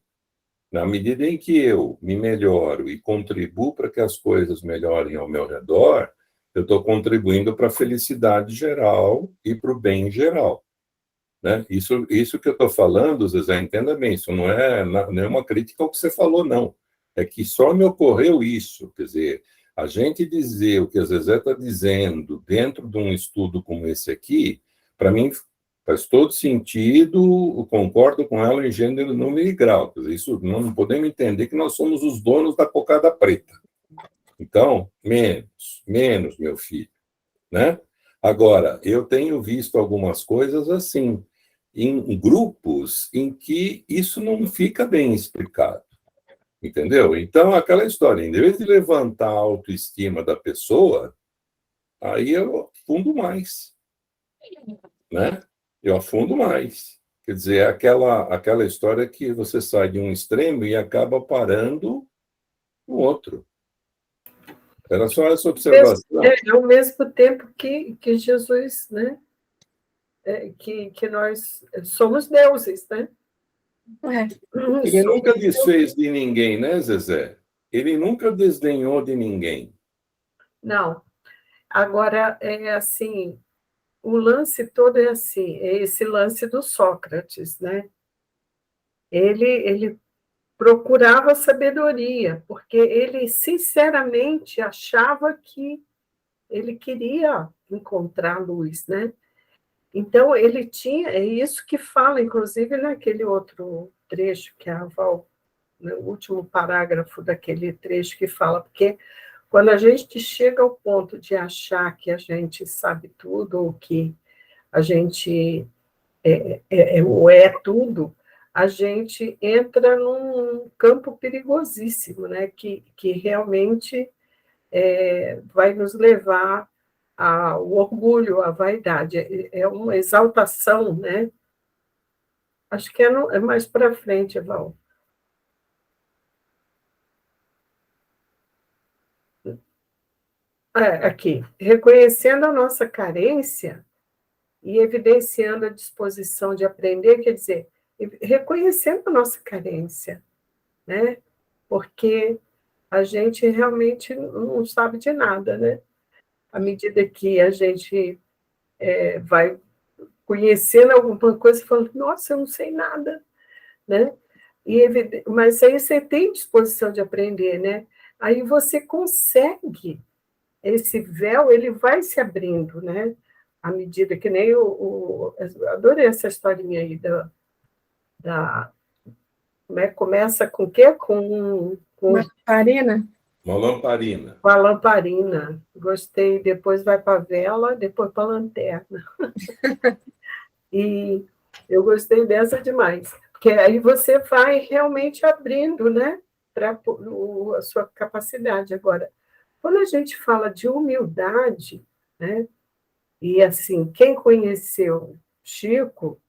Speaker 3: Na medida em que eu me melhoro e contribuo para que as coisas melhorem ao meu redor, eu estou contribuindo para a felicidade geral e para o bem geral, né? Isso que eu estou falando, Zezé, entenda bem, isso não é uma crítica ao que você falou, não. É que só me ocorreu isso, quer dizer, a gente dizer o que a Zezé está dizendo dentro de um estudo como esse aqui, para mim faz todo sentido, concordo com ela em gênero, número e grau. Quer dizer, isso não podemos entender que nós somos os donos da cocada preta. Então, menos, meu filho, né? Agora, eu tenho visto algumas coisas assim, em grupos em que isso não fica bem explicado, entendeu? Então, aquela história, em vez de levantar a autoestima da pessoa, aí eu afundo mais, né? Eu afundo mais. Quer dizer, é aquela história que você sai de um extremo e acaba parando no outro. Era só essa observação.
Speaker 4: Ao mesmo tempo que Jesus, né? Que nós somos deuses, né?
Speaker 3: Ele nunca desfez de ninguém, né, Zezé? Ele nunca desdenhou de ninguém.
Speaker 4: Não. Agora, é assim, o lance todo é assim, é esse lance do Sócrates, né? Ele procurava sabedoria, porque ele sinceramente achava que ele queria encontrar luz, né? Então, ele tinha, é isso que fala, inclusive, naquele outro trecho que a Val, no último parágrafo daquele trecho que fala, porque quando a gente chega ao ponto de achar que a gente sabe tudo, ou que a gente é tudo, a gente entra num campo perigosíssimo, né? Que realmente vai nos levar ao orgulho, à vaidade. É uma exaltação, né? Acho que é mais para frente, Val. Aqui. Reconhecendo a nossa carência e evidenciando a disposição de aprender, quer dizer, reconhecendo a nossa carência, né? Porque a gente realmente não sabe de nada, né? À medida que a gente vai conhecendo alguma coisa, falando, nossa, eu não sei nada, né? Mas aí você tem disposição de aprender, né? Aí você consegue, esse véu, ele vai se abrindo, né? À medida que nem eu adorei essa historinha aí né? Começa com o quê? Com
Speaker 1: Marina?
Speaker 3: Uma lamparina.
Speaker 4: com a lamparina. Gostei. Depois vai para a vela, depois para a lanterna. E eu gostei dessa demais. Porque aí você vai realmente abrindo, né? Para a sua capacidade. Agora, quando a gente fala de humildade, né? E assim, quem conheceu Chico,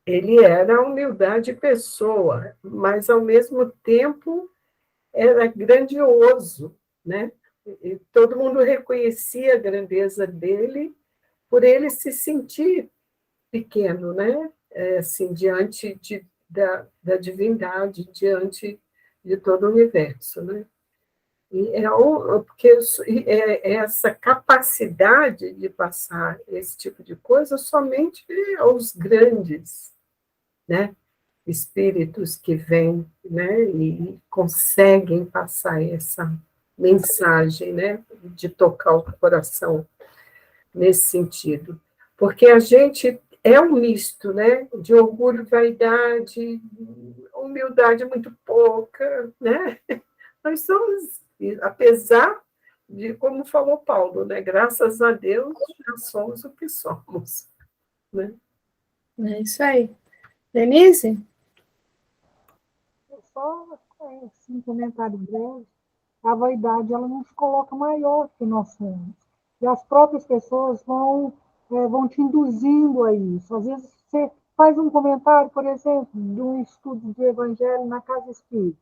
Speaker 4: ele era a humildade pessoa, mas ao mesmo tempo era grandioso, né? E todo mundo reconhecia a grandeza dele por ele se sentir pequeno, né? Assim, diante da divindade, diante de todo o universo, né? E porque essa capacidade de passar esse tipo de coisa somente aos grandes, né? Espíritos que vêm, né? E conseguem passar essa mensagem, né? De tocar o coração nesse sentido. Porque a gente é um misto, né? De orgulho, vaidade, humildade muito pouca, né? Nós somos, apesar de, como falou Paulo, né? Graças a Deus, já somos o que somos, né?
Speaker 1: É isso aí. Denise?
Speaker 2: Só assim, um comentário breve. A vaidade ela nos coloca maior que nós somos. E as próprias pessoas vão te induzindo a isso. Às vezes você faz um comentário, por exemplo, de um estudo do Evangelho na Casa Espírita.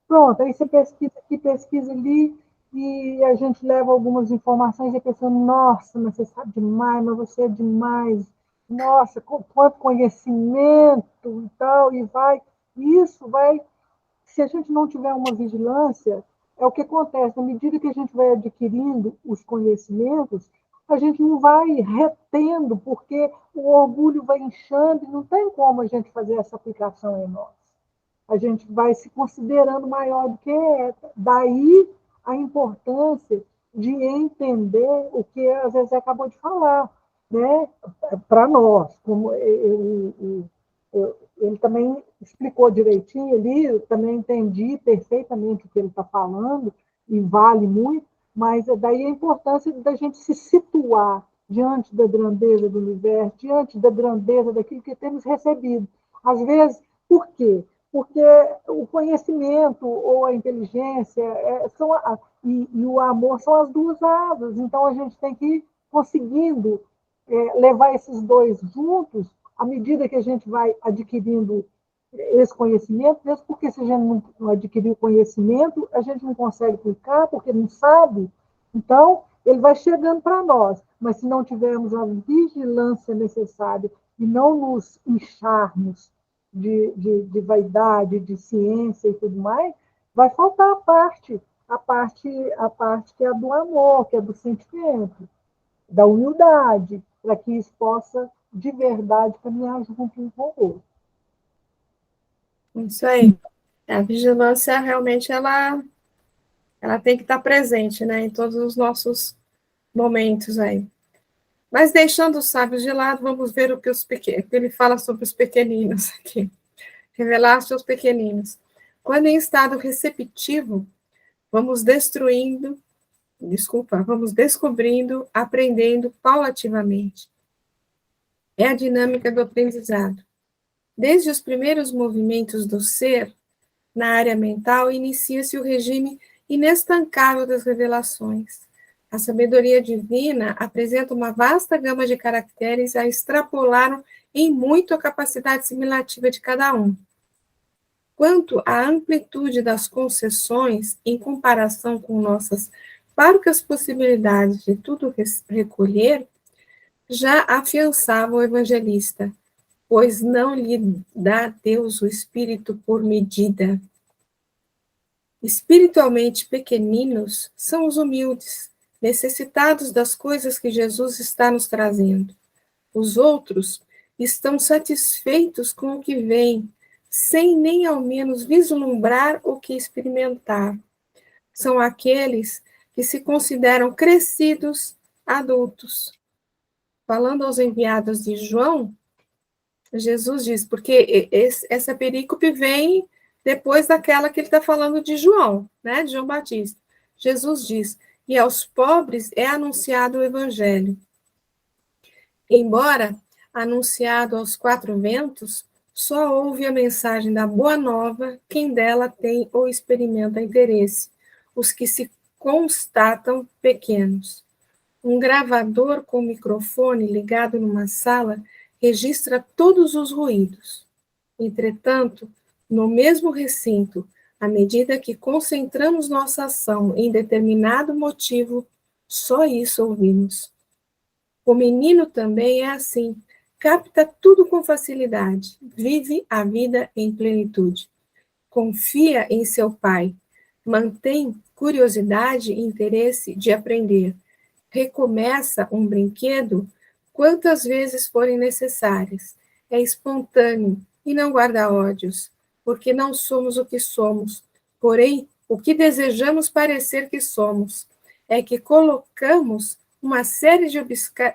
Speaker 2: Pronto, aí você pesquisa aqui, pesquisa ali, e a gente leva algumas informações e a pessoa, nossa, mas você sabe demais, mas você é demais, nossa, quanto conhecimento e tal, e vai. Isso vai, se a gente não tiver uma vigilância, é o que acontece, na medida que a gente vai adquirindo os conhecimentos, a gente não vai retendo, porque o orgulho vai inchando e não tem como a gente fazer essa aplicação em nós. A gente vai se considerando maior do que é. Daí a importância de entender o que a Zezé acabou de falar, né? Para nós, como ele também explicou direitinho ali, eu também entendi perfeitamente o que ele está falando, e vale muito, mas daí a importância da gente se situar diante da grandeza do universo, diante da grandeza daquilo que temos recebido. Às vezes, por quê? Porque o conhecimento ou a inteligência e o amor são as duas asas, então a gente tem que ir conseguindo levar esses dois juntos à medida que a gente vai adquirindo esse conhecimento, mesmo porque se a gente não adquiriu conhecimento, a gente não consegue aplicar, porque não sabe. Então, ele vai chegando para nós, mas se não tivermos a vigilância necessária e não nos incharmos de vaidade, de ciência e tudo mais, vai faltar a parte que é do amor, que é do sentimento, da humildade, para que isso possa, de verdade, caminhar junto um com o outro.
Speaker 1: Isso aí. A vigilância realmente ela tem que estar presente, né, em todos os nossos momentos aí. Mas deixando os sábios de lado, vamos ver o que ele fala sobre os pequeninos aqui. Revelaste aos pequeninos. Quando em estado receptivo, vamos descobrindo, aprendendo paulativamente. É a dinâmica do aprendizado. Desde os primeiros movimentos do ser, na área mental, inicia-se o regime inestancável das revelações. A sabedoria divina apresenta uma vasta gama de caracteres a extrapolar em muito a capacidade assimilativa de cada um. Quanto à amplitude das concessões em comparação com nossas parcas possibilidades de tudo recolher, já afiançava o evangelista, pois não lhe dá Deus o Espírito por medida. Espiritualmente pequeninos são os humildes, necessitados das coisas que Jesus está nos trazendo. Os outros estão satisfeitos com o que vem, sem nem ao menos vislumbrar o que experimentar. São aqueles que se consideram crescidos adultos. Falando aos enviados de João, Jesus diz, porque essa perícope vem depois daquela que ele está falando de João, né, de João Batista. Jesus diz, e aos pobres é anunciado o evangelho. Embora anunciado aos quatro ventos, só ouve a mensagem da boa nova quem dela tem ou experimenta interesse, os que se constatam pequenos. Um gravador com microfone ligado numa sala registra todos os ruídos. Entretanto, no mesmo recinto, à medida que concentramos nossa ação em determinado motivo, só isso ouvimos. O menino também é assim, capta tudo com facilidade, vive a vida em plenitude. Confia em seu pai, mantém curiosidade e interesse de aprender. Recomeça um brinquedo quantas vezes forem necessárias. É espontâneo e não guarda ódios, porque não somos o que somos, porém, o que desejamos parecer que somos. É que colocamos uma série de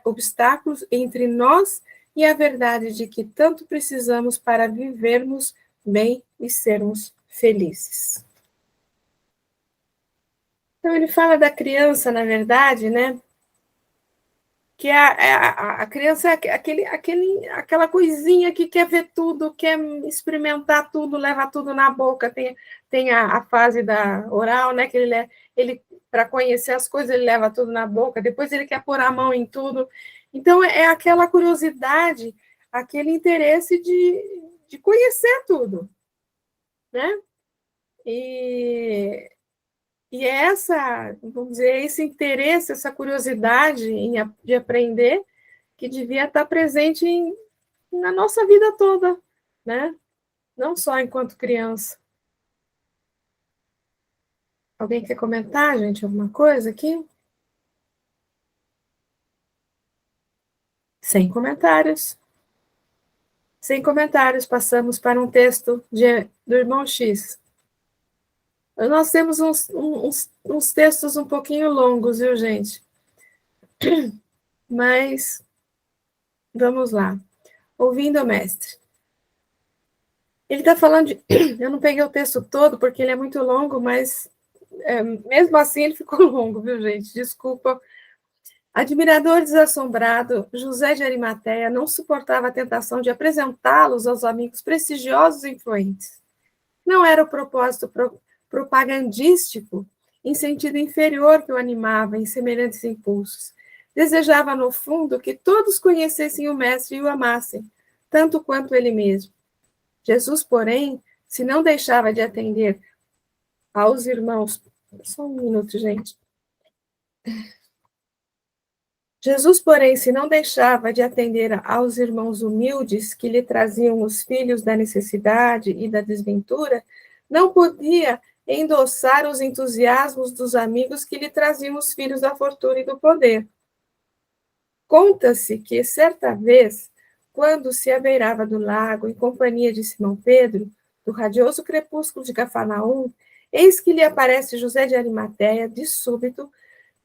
Speaker 1: obstáculos entre nós e a verdade de que tanto precisamos para vivermos bem e sermos felizes. Então, ele fala da criança, na verdade, né? Que a criança é aquela coisinha que quer ver tudo, quer experimentar tudo, leva tudo na boca. Tem a fase da oral, né? Que ele para conhecer as coisas, ele leva tudo na boca, depois ele quer pôr a mão em tudo. Então, é aquela curiosidade, aquele interesse de conhecer tudo, né? E vamos dizer, esse interesse, essa curiosidade de aprender, que devia estar presente na nossa vida toda, né? Não só enquanto criança. Alguém quer comentar, gente, alguma coisa aqui? Sem comentários. Sem comentários, passamos para um texto do irmão X. Nós temos uns textos um pouquinho longos, viu, gente? Mas, vamos lá. Ouvindo o mestre. Ele está falando de... Eu não peguei o texto todo, porque ele é muito longo, mas mesmo assim ele ficou longo, viu, gente? Desculpa. Admirador desassombrado, José de Arimateia não suportava a tentação de apresentá-los aos amigos prestigiosos e influentes. Não era o propósito propagandístico em sentido inferior que o animava em semelhantes impulsos. Desejava, no fundo, que todos conhecessem o mestre e o amassem, tanto quanto ele mesmo. Jesus, porém, se não deixava de atender aos irmãos... Só um minuto, gente. Jesus, porém, se não deixava de atender aos irmãos humildes que lhe traziam os filhos da necessidade e da desventura, não podia endossar os entusiasmos dos amigos que lhe traziam os filhos da fortuna e do poder. Conta-se que, certa vez, quando se abeirava do lago em companhia de Simão Pedro, do radioso crepúsculo de Cafarnaum, eis que lhe aparece José de Arimateia, de súbito,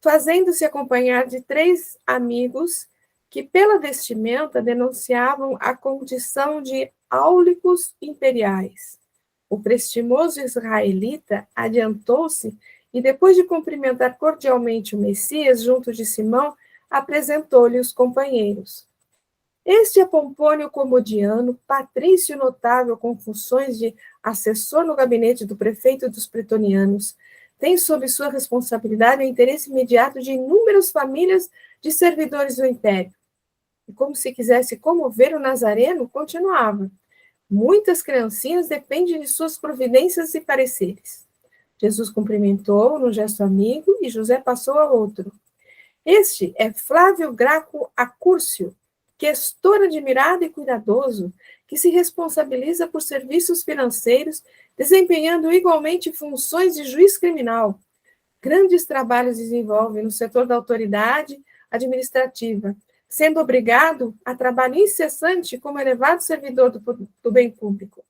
Speaker 1: fazendo-se acompanhar de 3 amigos que, pela vestimenta, denunciavam a condição de áulicos imperiais. O prestimoso israelita adiantou-se e, depois de cumprimentar cordialmente o Messias, junto de Simão, apresentou-lhe os companheiros. Este é Pompônio Comodiano, patrício notável com funções de assessor no gabinete do prefeito dos pretonianos. Tem sob sua responsabilidade o interesse imediato de inúmeras famílias de servidores do império. E como se quisesse comover o Nazareno, continuava. Muitas criancinhas dependem de suas providências e pareceres. Jesus cumprimentou num gesto amigo e José passou a outro. Este é Flávio Graco Acúrcio, questor admirado e cuidadoso, que se responsabiliza por serviços financeiros, desempenhando igualmente funções de juiz criminal. Grandes trabalhos desenvolve no setor da autoridade administrativa, sendo obrigado a trabalho incessante como elevado servidor do bem público.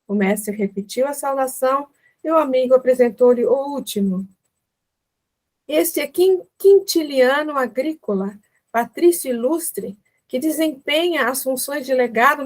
Speaker 1: O mestre repetiu a saudação e o amigo apresentou-lhe o último. Este é Quintiliano Agrícola, patrício ilustre, que desempenha as funções de legado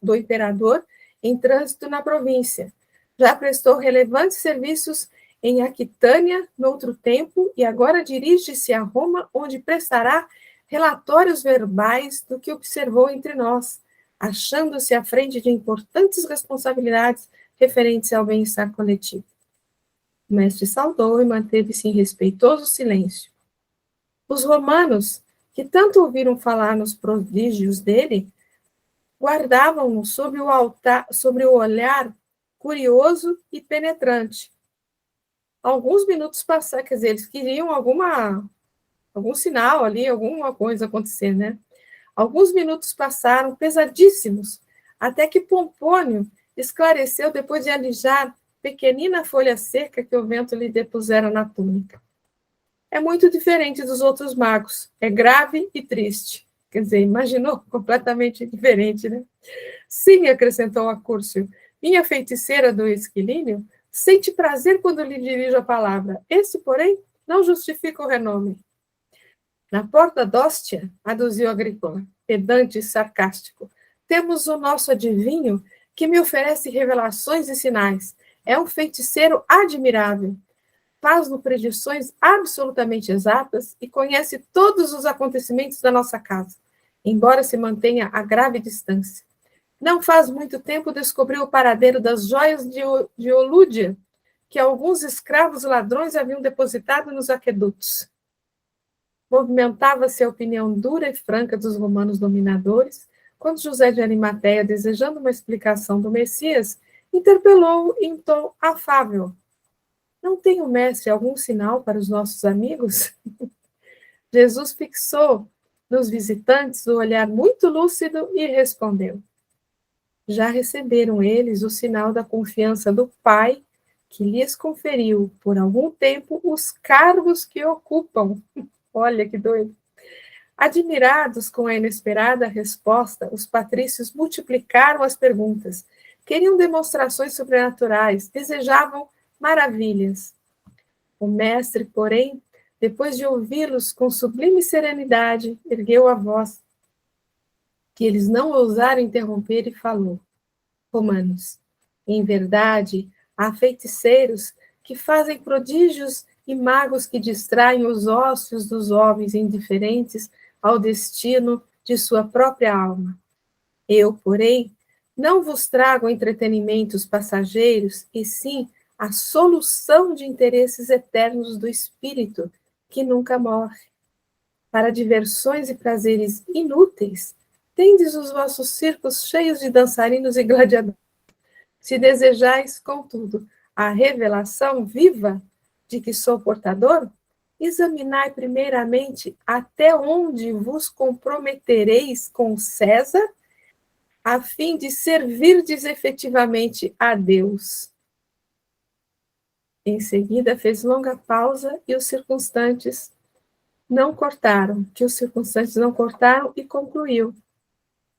Speaker 1: do imperador em trânsito na província. Já prestou relevantes serviços em Aquitânia noutro tempo e agora dirige-se a Roma, onde prestará relatórios verbais do que observou entre nós, achando-se à frente de importantes responsabilidades referentes ao bem-estar coletivo. O mestre saudou e manteve-se em respeitoso silêncio. Os romanos, que tanto ouviram falar nos prodígios dele, guardavam-no sobre o olhar curioso e penetrante. Alguns minutos passaram, quer dizer, eles queriam algum sinal ali, alguma coisa acontecer, né? Alguns minutos passaram pesadíssimos, até que Pompônio esclareceu depois de alijar pequenina folha seca que o vento lhe depusera na túnica. É muito diferente dos outros magos, é grave e triste. Quer dizer, imaginou? Completamente diferente, né? Sim, acrescentou Acúrcio, minha feiticeira do esquilínio sente prazer quando lhe dirijo a palavra. Esse, porém, não justifica o renome. Na porta d'Óstia, aduziu Agrícola, pedante e sarcástico, temos o nosso adivinho que me oferece revelações e sinais. É um feiticeiro admirável. Faz-no predições absolutamente exatas e conhece todos os acontecimentos da nossa casa, embora se mantenha a grave distância. Não faz muito tempo descobriu o paradeiro das joias de Olúdia, que alguns escravos ladrões haviam depositado nos aquedutos. Movimentava-se a opinião dura e franca dos romanos dominadores, quando José de Arimateia, desejando uma explicação do Messias, interpelou-o em tom afável. Não tem o mestre algum sinal para os nossos amigos? Jesus fixou nos visitantes o olhar muito lúcido e respondeu. Já receberam eles o sinal da confiança do Pai, que lhes conferiu, por algum tempo, os cargos que ocupam. Olha que doido. Admirados com a inesperada resposta, os patrícios multiplicaram as perguntas. Queriam demonstrações sobrenaturais, desejavam maravilhas. O mestre, porém, depois de ouvi-los com sublime serenidade, ergueu a voz, que eles não ousaram interromper, e falou: Romanos, em verdade, há feiticeiros que fazem prodígios e magos que distraem os ócios dos homens indiferentes ao destino de sua própria alma. Eu, porém, não vos trago entretenimentos passageiros, e sim a solução de interesses eternos do espírito, que nunca morre. Para diversões e prazeres inúteis, tendes os vossos circos cheios de dançarinos e gladiadores. Se desejais, contudo, a revelação viva de que sou portador, examinai primeiramente até onde vos comprometereis com César, a fim de servirdes efetivamente a Deus. Em seguida, fez longa pausa e os circunstantes não cortaram, e concluiu.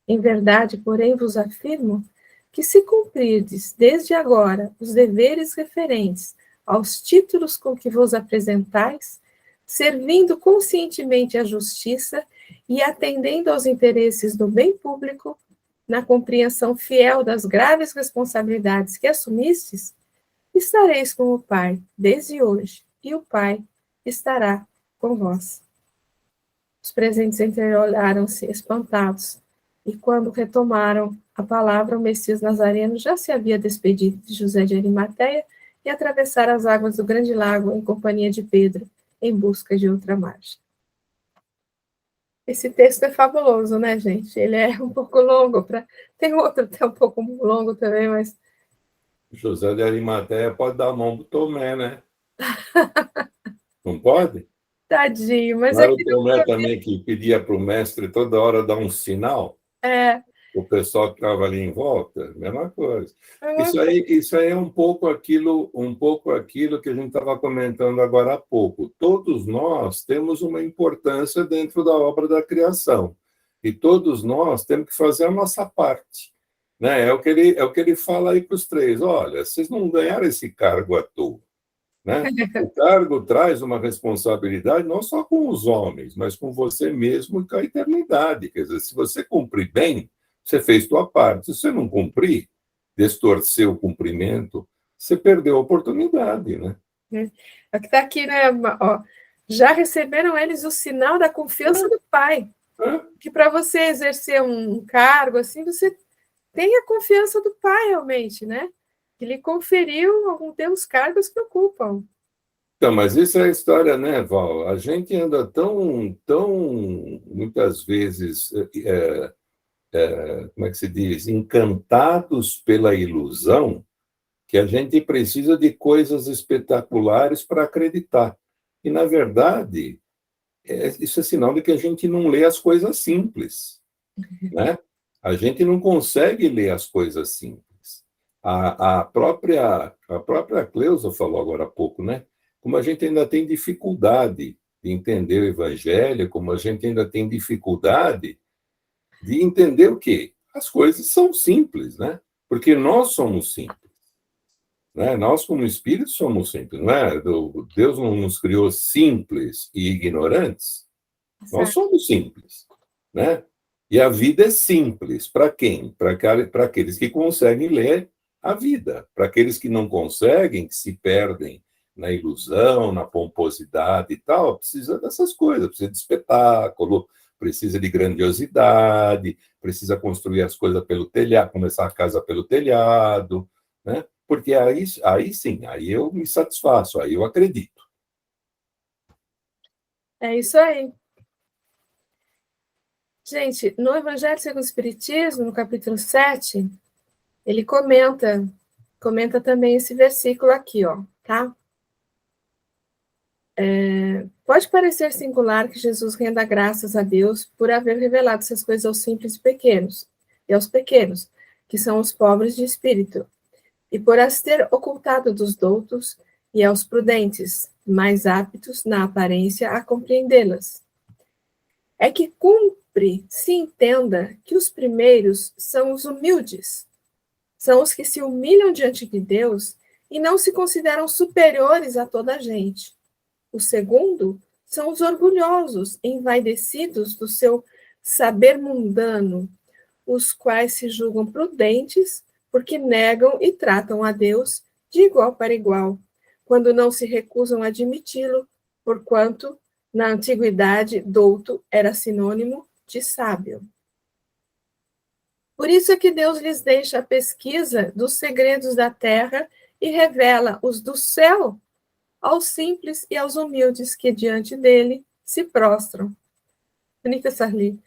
Speaker 1: Em verdade, porém, vos afirmo que se cumprirdes desde agora os deveres referentes aos títulos com que vos apresentais, servindo conscientemente à justiça e atendendo aos interesses do bem público, na compreensão fiel das graves responsabilidades que assumistes, estareis com o Pai desde hoje, e o Pai estará com vós. Os presentes entreolharam-se espantados, e quando retomaram a palavra, o Messias Nazareno já se havia despedido de José de Arimateia e atravessara as águas do grande lago em companhia de Pedro, em busca de outra margem. Esse texto é fabuloso, né, gente? Ele é um pouco longo, tem outro até um pouco longo também, mas...
Speaker 3: José de Arimateia pode dar a mão pro Tomé, né? Não pode?
Speaker 1: Tadinho, mas
Speaker 3: Não
Speaker 1: é
Speaker 3: era o
Speaker 1: que...
Speaker 3: Tomé também que pedia para o mestre toda hora dar um sinal? O pessoal que estava ali em volta, mesma coisa. Isso aí é um pouco aquilo que a gente estava comentando agora há pouco. Todos nós temos uma importância dentro da obra da criação. E todos nós temos que fazer a nossa parte. Né? É o que ele fala aí para os três. Olha, vocês não ganharam esse cargo à toa. Né? O cargo traz uma responsabilidade não só com os homens, mas com você mesmo e com a eternidade. Quer dizer, se você cumprir bem, você fez sua parte. Se você não cumprir, distorcer o cumprimento, você perdeu a oportunidade. Né?
Speaker 1: É o que está aqui, né? Ó, já receberam eles o sinal da confiança do Pai. Que para você exercer um cargo assim, você tem a confiança do Pai realmente, né? Que lhe conferiu alguns cargos que ocupam.
Speaker 3: Então, mas isso é a história, né, Val? A gente anda tão muitas vezes, como é que se diz, encantados pela ilusão, que a gente precisa de coisas espetaculares para acreditar. E, na verdade, isso é sinal de que a gente não lê as coisas simples, né? A gente não consegue ler as coisas simples. A própria Cleusa falou agora há pouco, né? Como a gente ainda tem dificuldade de entender o Evangelho, como a gente ainda tem dificuldade de entender o quê? As coisas são simples, né? Porque nós somos simples. Né? Nós, como espírito, somos simples. Não é? Deus não nos criou simples e ignorantes. Certo. Nós somos simples. Né? E a vida é simples. Para quem? Para aqueles que conseguem ler a vida. Para aqueles que não conseguem, que se perdem na ilusão, na pomposidade e tal, precisa dessas coisas, precisa de espetáculo, precisa de grandiosidade, precisa construir as coisas pelo telhado, começar a casa pelo telhado, né? Porque aí sim, aí eu me satisfaço, aí eu acredito.
Speaker 1: É isso aí. Gente, no Evangelho segundo o Espiritismo, no capítulo 7, ele comenta também esse versículo aqui, ó, tá? Pode parecer singular que Jesus renda graças a Deus por haver revelado essas coisas aos simples e aos pequenos, que são os pobres de espírito, e por as ter ocultado dos doutos e aos prudentes, mais aptos na aparência a compreendê-las. É que cumpre se entenda que os primeiros são os humildes, são os que se humilham diante de Deus e não se consideram superiores a toda a gente. O segundo são os orgulhosos, envaidecidos do seu saber mundano, os quais se julgam prudentes porque negam e tratam a Deus de igual para igual, quando não se recusam a admiti-lo, porquanto, na antiguidade, douto era sinônimo de sábio. Por isso é que Deus lhes deixa a pesquisa dos segredos da terra e revela os do céu aos simples e aos humildes que diante dele se prostram. Bonita Sarli.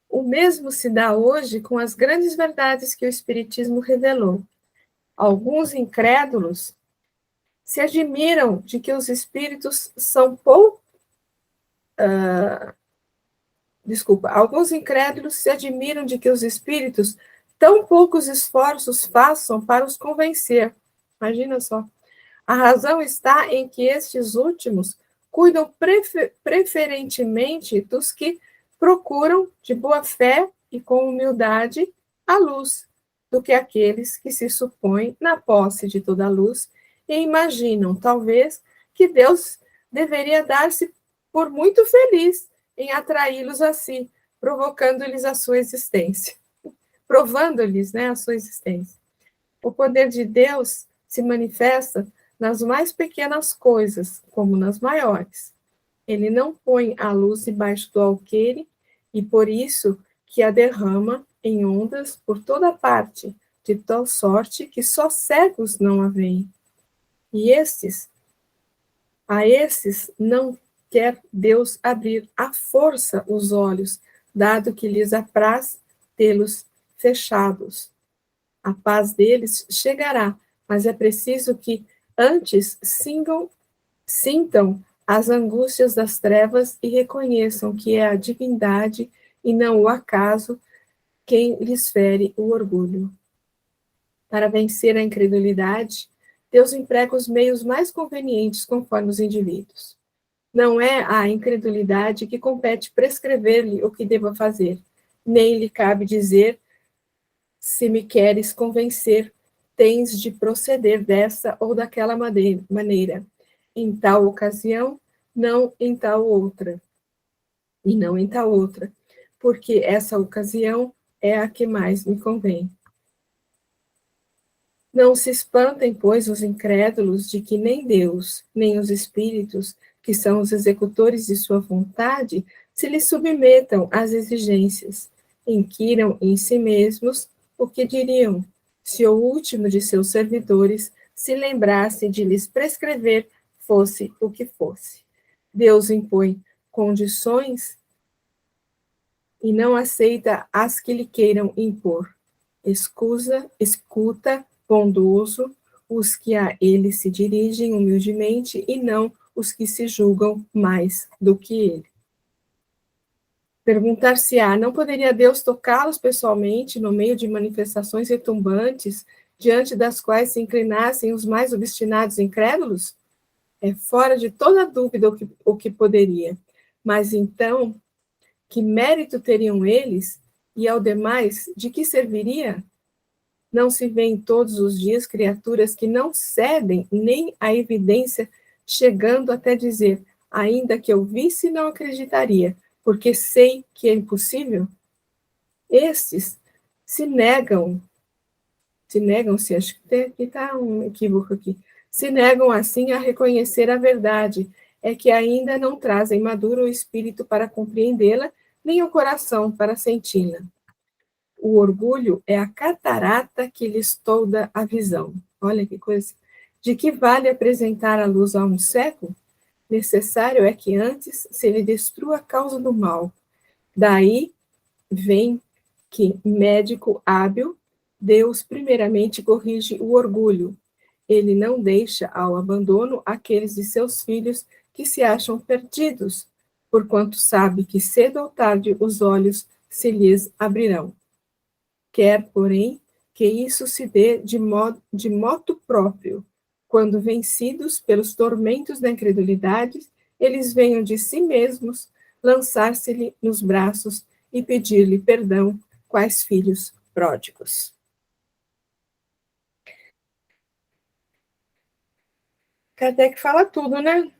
Speaker 1: O mesmo se dá hoje com as grandes verdades que o Espiritismo revelou. Alguns incrédulos se admiram de que os espíritos são alguns incrédulos se admiram de que os espíritos tão poucos esforços façam para os convencer. Imagina só. A razão está em que estes últimos cuidam preferentemente dos que procuram de boa fé e com humildade a luz, do que aqueles que se supõem na posse de toda a luz e imaginam, talvez, que Deus deveria dar-se por muito feliz em atraí-los a si, provocando-lhes a sua existência. Provando-lhes, né, a sua existência. O poder de Deus se manifesta nas mais pequenas coisas, como nas maiores. Ele não põe a luz debaixo do alqueire, e por isso que a derrama em ondas por toda parte, de tal sorte que só cegos não a veem. E a esses não quer Deus abrir à força os olhos, dado que lhes apraz tê-los fechados. A paz deles chegará, mas é preciso que antes sintam as angústias das trevas e reconheçam que é a divindade e não o acaso quem lhes fere o orgulho. Para vencer a incredulidade, Deus emprega os meios mais convenientes conforme os indivíduos. Não é a incredulidade que compete prescrever-lhe o que deva fazer, nem lhe cabe dizer: se me queres convencer, tens de proceder dessa ou daquela maneira, em tal ocasião, não em tal outra, e não em tal outra, porque essa ocasião é a que mais me convém. Não se espantem, pois, os incrédulos de que nem Deus, nem os espíritos, que são os executores de sua vontade, se lhes submetam às exigências. Inquiram em si mesmos o que diriam se o último de seus servidores se lembrasse de lhes prescrever, fosse o que fosse. Deus impõe condições e não aceita as que lhe queiram impor. Escuta bondoso os que a ele se dirigem humildemente e não os que se julgam mais do que ele. Perguntar-se-á, não poderia Deus tocá-los pessoalmente no meio de manifestações retumbantes, diante das quais se inclinassem os mais obstinados incrédulos? É fora de toda dúvida o que poderia. Mas então, que mérito teriam eles, e ao demais, de que serviria? Não se vêem todos os dias criaturas que não cedem nem à evidência, chegando até dizer, ainda que eu visse, não acreditaria, porque sei que é impossível? Estes se negam-se, acho que está um equívoco aqui, se negam assim a reconhecer a verdade, é que ainda não trazem maduro o espírito para compreendê-la, nem o coração para senti-la. O orgulho é a catarata que lhes tolda a visão. Olha que coisa. De que vale apresentar a luz a um cego? Necessário é que antes se lhe destrua a causa do mal. Daí vem que, médico hábil, Deus primeiramente corrige o orgulho. Ele não deixa ao abandono aqueles de seus filhos que se acham perdidos, porquanto sabe que cedo ou tarde os olhos se lhes abrirão. Quer, porém, que isso se dê de moto próprio, quando vencidos pelos tormentos da incredulidade, eles venham de si mesmos lançar-se-lhe nos braços e pedir-lhe perdão, quais filhos pródigos. Kardec fala tudo, né?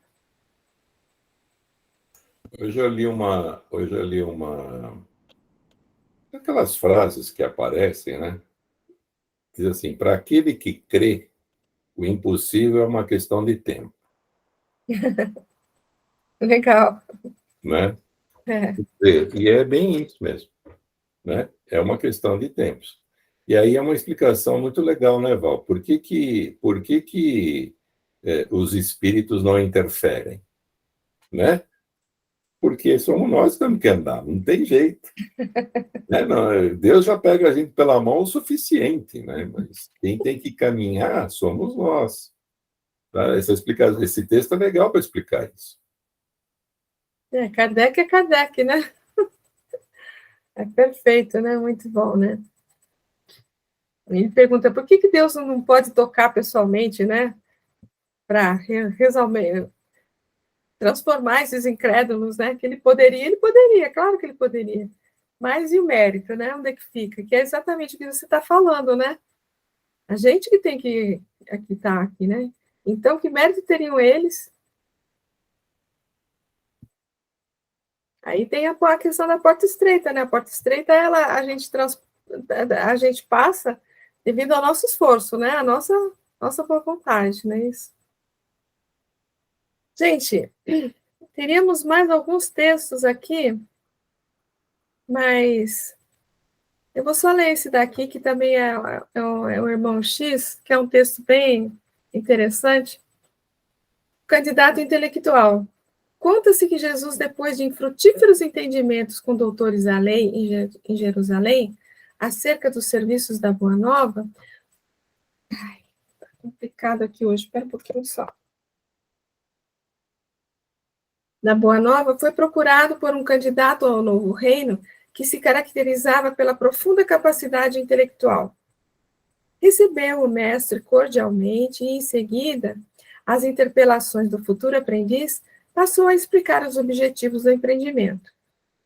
Speaker 3: Eu já li aquelas frases que aparecem, né? Diz assim: para aquele que crê, o impossível é uma questão de tempo,
Speaker 1: Legal.
Speaker 3: né?
Speaker 1: É.
Speaker 3: E é bem isso mesmo, né? É uma questão de tempos. E aí é uma explicação muito legal, né, Val? Por que os espíritos não interferem, né? porque somos nós que temos que andar, não tem jeito. Né? Não, Deus já pega a gente pela mão o suficiente, né? Mas quem tem que caminhar somos nós. Tá? Esse texto é legal para explicar isso.
Speaker 1: Kardec é Kardec, né? É perfeito, né? Muito bom, né? Ele pergunta por que Deus não pode tocar pessoalmente, né? Para resolver, transformar esses incrédulos, né? Que ele poderia, claro que ele poderia. Mas e o mérito, né? Onde é que fica? Que é exatamente o que você está falando, né? A gente que tem que estar aqui, né? Então, que mérito teriam eles? Aí tem a questão da porta estreita, né? A porta estreita, a gente passa devido ao nosso esforço, né? A nossa boa vontade, não é isso? Gente, teríamos mais alguns textos aqui, mas eu vou só ler esse daqui, que também é o Irmão X, que é um texto bem interessante. Candidato intelectual. Conta-se que Jesus, depois de infrutíferos entendimentos com doutores da lei em Jerusalém, acerca dos serviços da Boa Nova... Ai, tá complicado aqui hoje, espera um pouquinho só. Da Boa Nova, foi procurado por um candidato ao novo reino que se caracterizava pela profunda capacidade intelectual. Recebeu o mestre cordialmente e, em seguida, às interpelações do futuro aprendiz, passou a explicar os objetivos do empreendimento.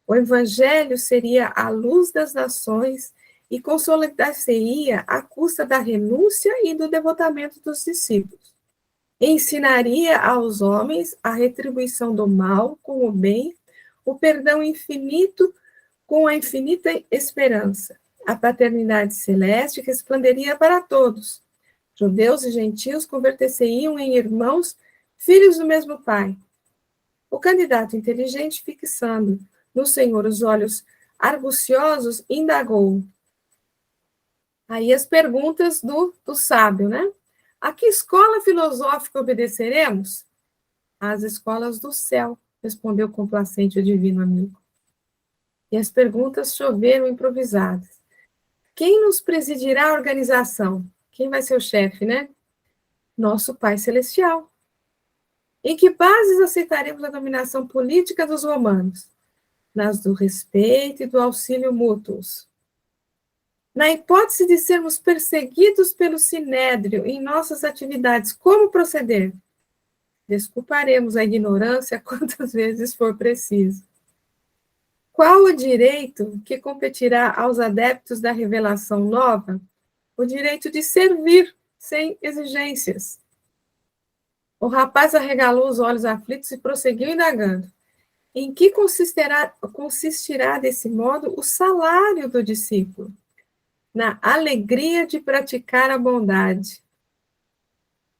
Speaker 1: O evangelho seria a luz das nações e consolidar-se-ia à custa da renúncia e do devotamento dos discípulos. Ensinaria aos homens a retribuição do mal com o bem, o perdão infinito com a infinita esperança, a paternidade celeste que expandiria para todos. Judeus e gentios converter-se-iam em irmãos, filhos do mesmo Pai. O candidato inteligente, fixando no Senhor os olhos arguciosos, indagou. Aí as perguntas do sábio, né? A que escola filosófica obedeceremos? Às escolas do céu, respondeu complacente o divino amigo. E as perguntas choveram improvisadas. Quem nos presidirá a organização? Quem vai ser o chefe, né? Nosso Pai Celestial. Em que bases aceitaremos a dominação política dos romanos? Nas do respeito e do auxílio mútuos. Na hipótese de sermos perseguidos pelo sinédrio em nossas atividades, como proceder? Desculparemos a ignorância quantas vezes for preciso. Qual o direito que competirá aos adeptos da revelação nova? O direito de servir sem exigências. O rapaz arregalou os olhos aflitos e prosseguiu indagando. Em que consistirá desse modo o salário do discípulo? Na alegria de praticar a bondade.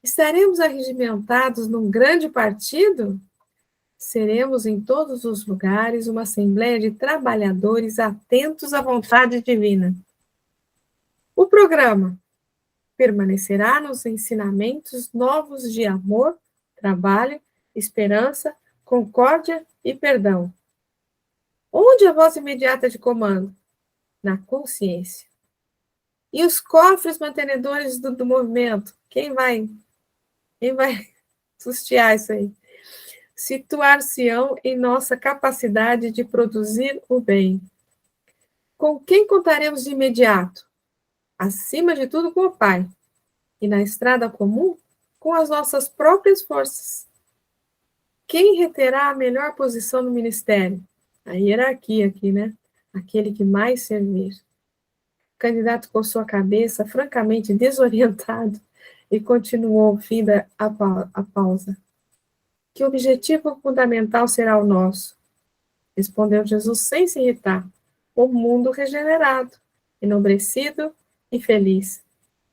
Speaker 1: Estaremos arregimentados num grande partido? Seremos em todos os lugares uma assembleia de trabalhadores atentos à vontade divina. O programa permanecerá nos ensinamentos novos de amor, trabalho, esperança, concórdia e perdão. Onde a voz imediata de comando? Na consciência. E os cofres mantenedores do movimento? Quem vai sustear isso aí? Situar-se-ão em nossa capacidade de produzir o bem. Com quem contaremos de imediato? Acima de tudo, com o Pai. E na estrada comum, com as nossas próprias forças. Quem reterá a melhor posição no ministério? A hierarquia aqui, né? Aquele que mais servir. O candidato coçou a cabeça, francamente desorientado, e continuou ao fim da pausa. Que objetivo fundamental será o nosso? Respondeu Jesus sem se irritar. O mundo regenerado, enobrecido e feliz.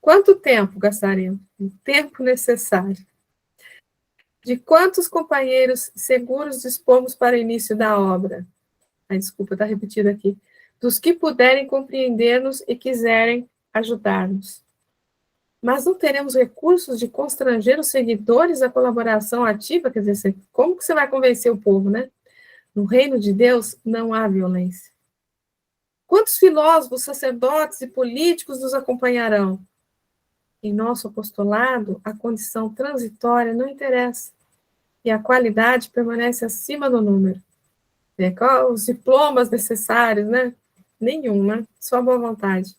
Speaker 1: Quanto tempo gastaremos? O tempo necessário. De quantos companheiros seguros dispomos para o início da obra? Desculpa, está repetido aqui. Dos que puderem compreender-nos e quiserem ajudar-nos. Mas não teremos recursos de constranger os seguidores à colaboração ativa? Quer dizer, como que você vai convencer o povo, né? No reino de Deus não há violência. Quantos filósofos, sacerdotes e políticos nos acompanharão? Em nosso apostolado, a condição transitória não interessa, e a qualidade permanece acima do número. Qual os diplomas necessários, né? Nenhum, né? Só boa vontade.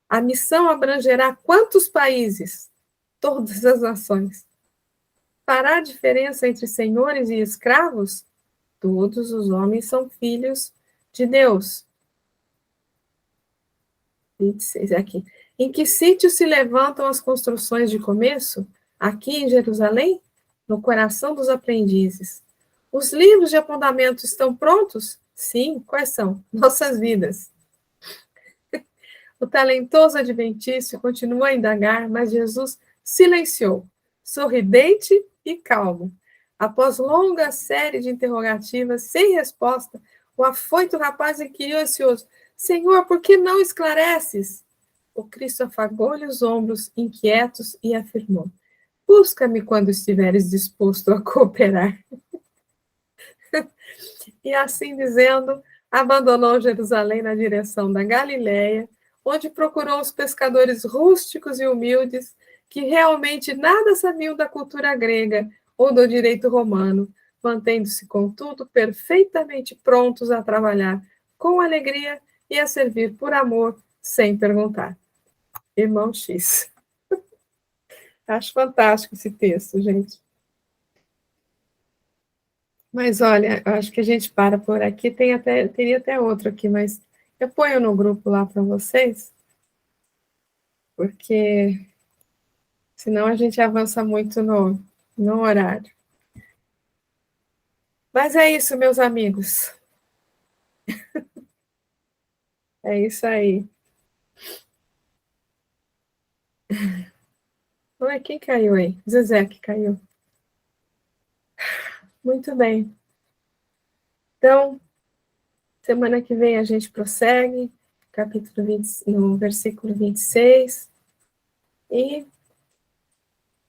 Speaker 1: A missão abrangerá quantos países? Todas as nações. Fará a diferença entre senhores e escravos? Todos os homens são filhos de Deus. 26 aqui. Em que sítio se levantam as construções de começo? Aqui em Jerusalém? No coração dos aprendizes. Os livros de apontamento estão prontos? Sim, quais são? Nossas vidas. O talentoso adventício continuou a indagar, mas Jesus silenciou, sorridente e calmo. Após longa série de interrogativas, sem resposta, o afoito rapaz inquiriu ansioso: Senhor, por que não esclareces? O Cristo afagou-lhe os ombros, inquietos, e afirmou: Busca-me quando estiveres disposto a cooperar. E assim dizendo, abandonou Jerusalém na direção da Galiléia, onde procurou os pescadores rústicos e humildes, que realmente nada sabiam da cultura grega ou do direito romano, mantendo-se, contudo, perfeitamente prontos a trabalhar com alegria e a servir por amor, sem perguntar. Irmão X. Acho fantástico esse texto, gente. Mas olha, eu acho que a gente para por aqui. Teria até outro aqui, mas eu ponho no grupo lá para vocês, porque senão a gente avança muito no horário. Mas é isso, meus amigos. É isso aí. Ué, quem caiu aí? Zezé que caiu. Muito bem. Então, semana que vem a gente prossegue, capítulo 20, no versículo 26. E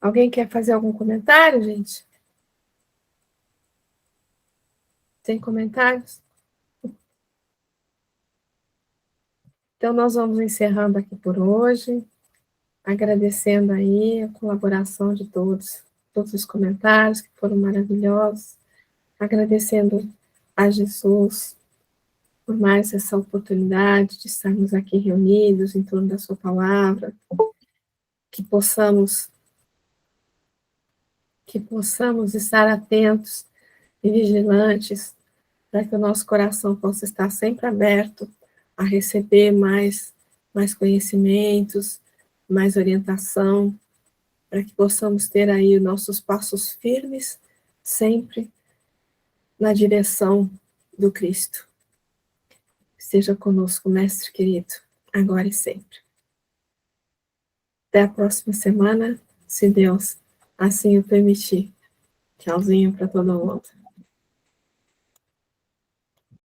Speaker 1: alguém quer fazer algum comentário, gente? Tem comentários? Então, nós vamos encerrando aqui por hoje, agradecendo aí a colaboração de todos os comentários que foram maravilhosos, agradecendo a Jesus por mais essa oportunidade de estarmos aqui reunidos em torno da sua palavra, que possamos estar atentos e vigilantes para que o nosso coração possa estar sempre aberto a receber mais conhecimentos, mais orientação, para que possamos ter aí nossos passos firmes, sempre na direção do Cristo. Esteja conosco, Mestre querido, agora e sempre. Até a próxima semana, se Deus assim o permitir. Tchauzinho para todo mundo.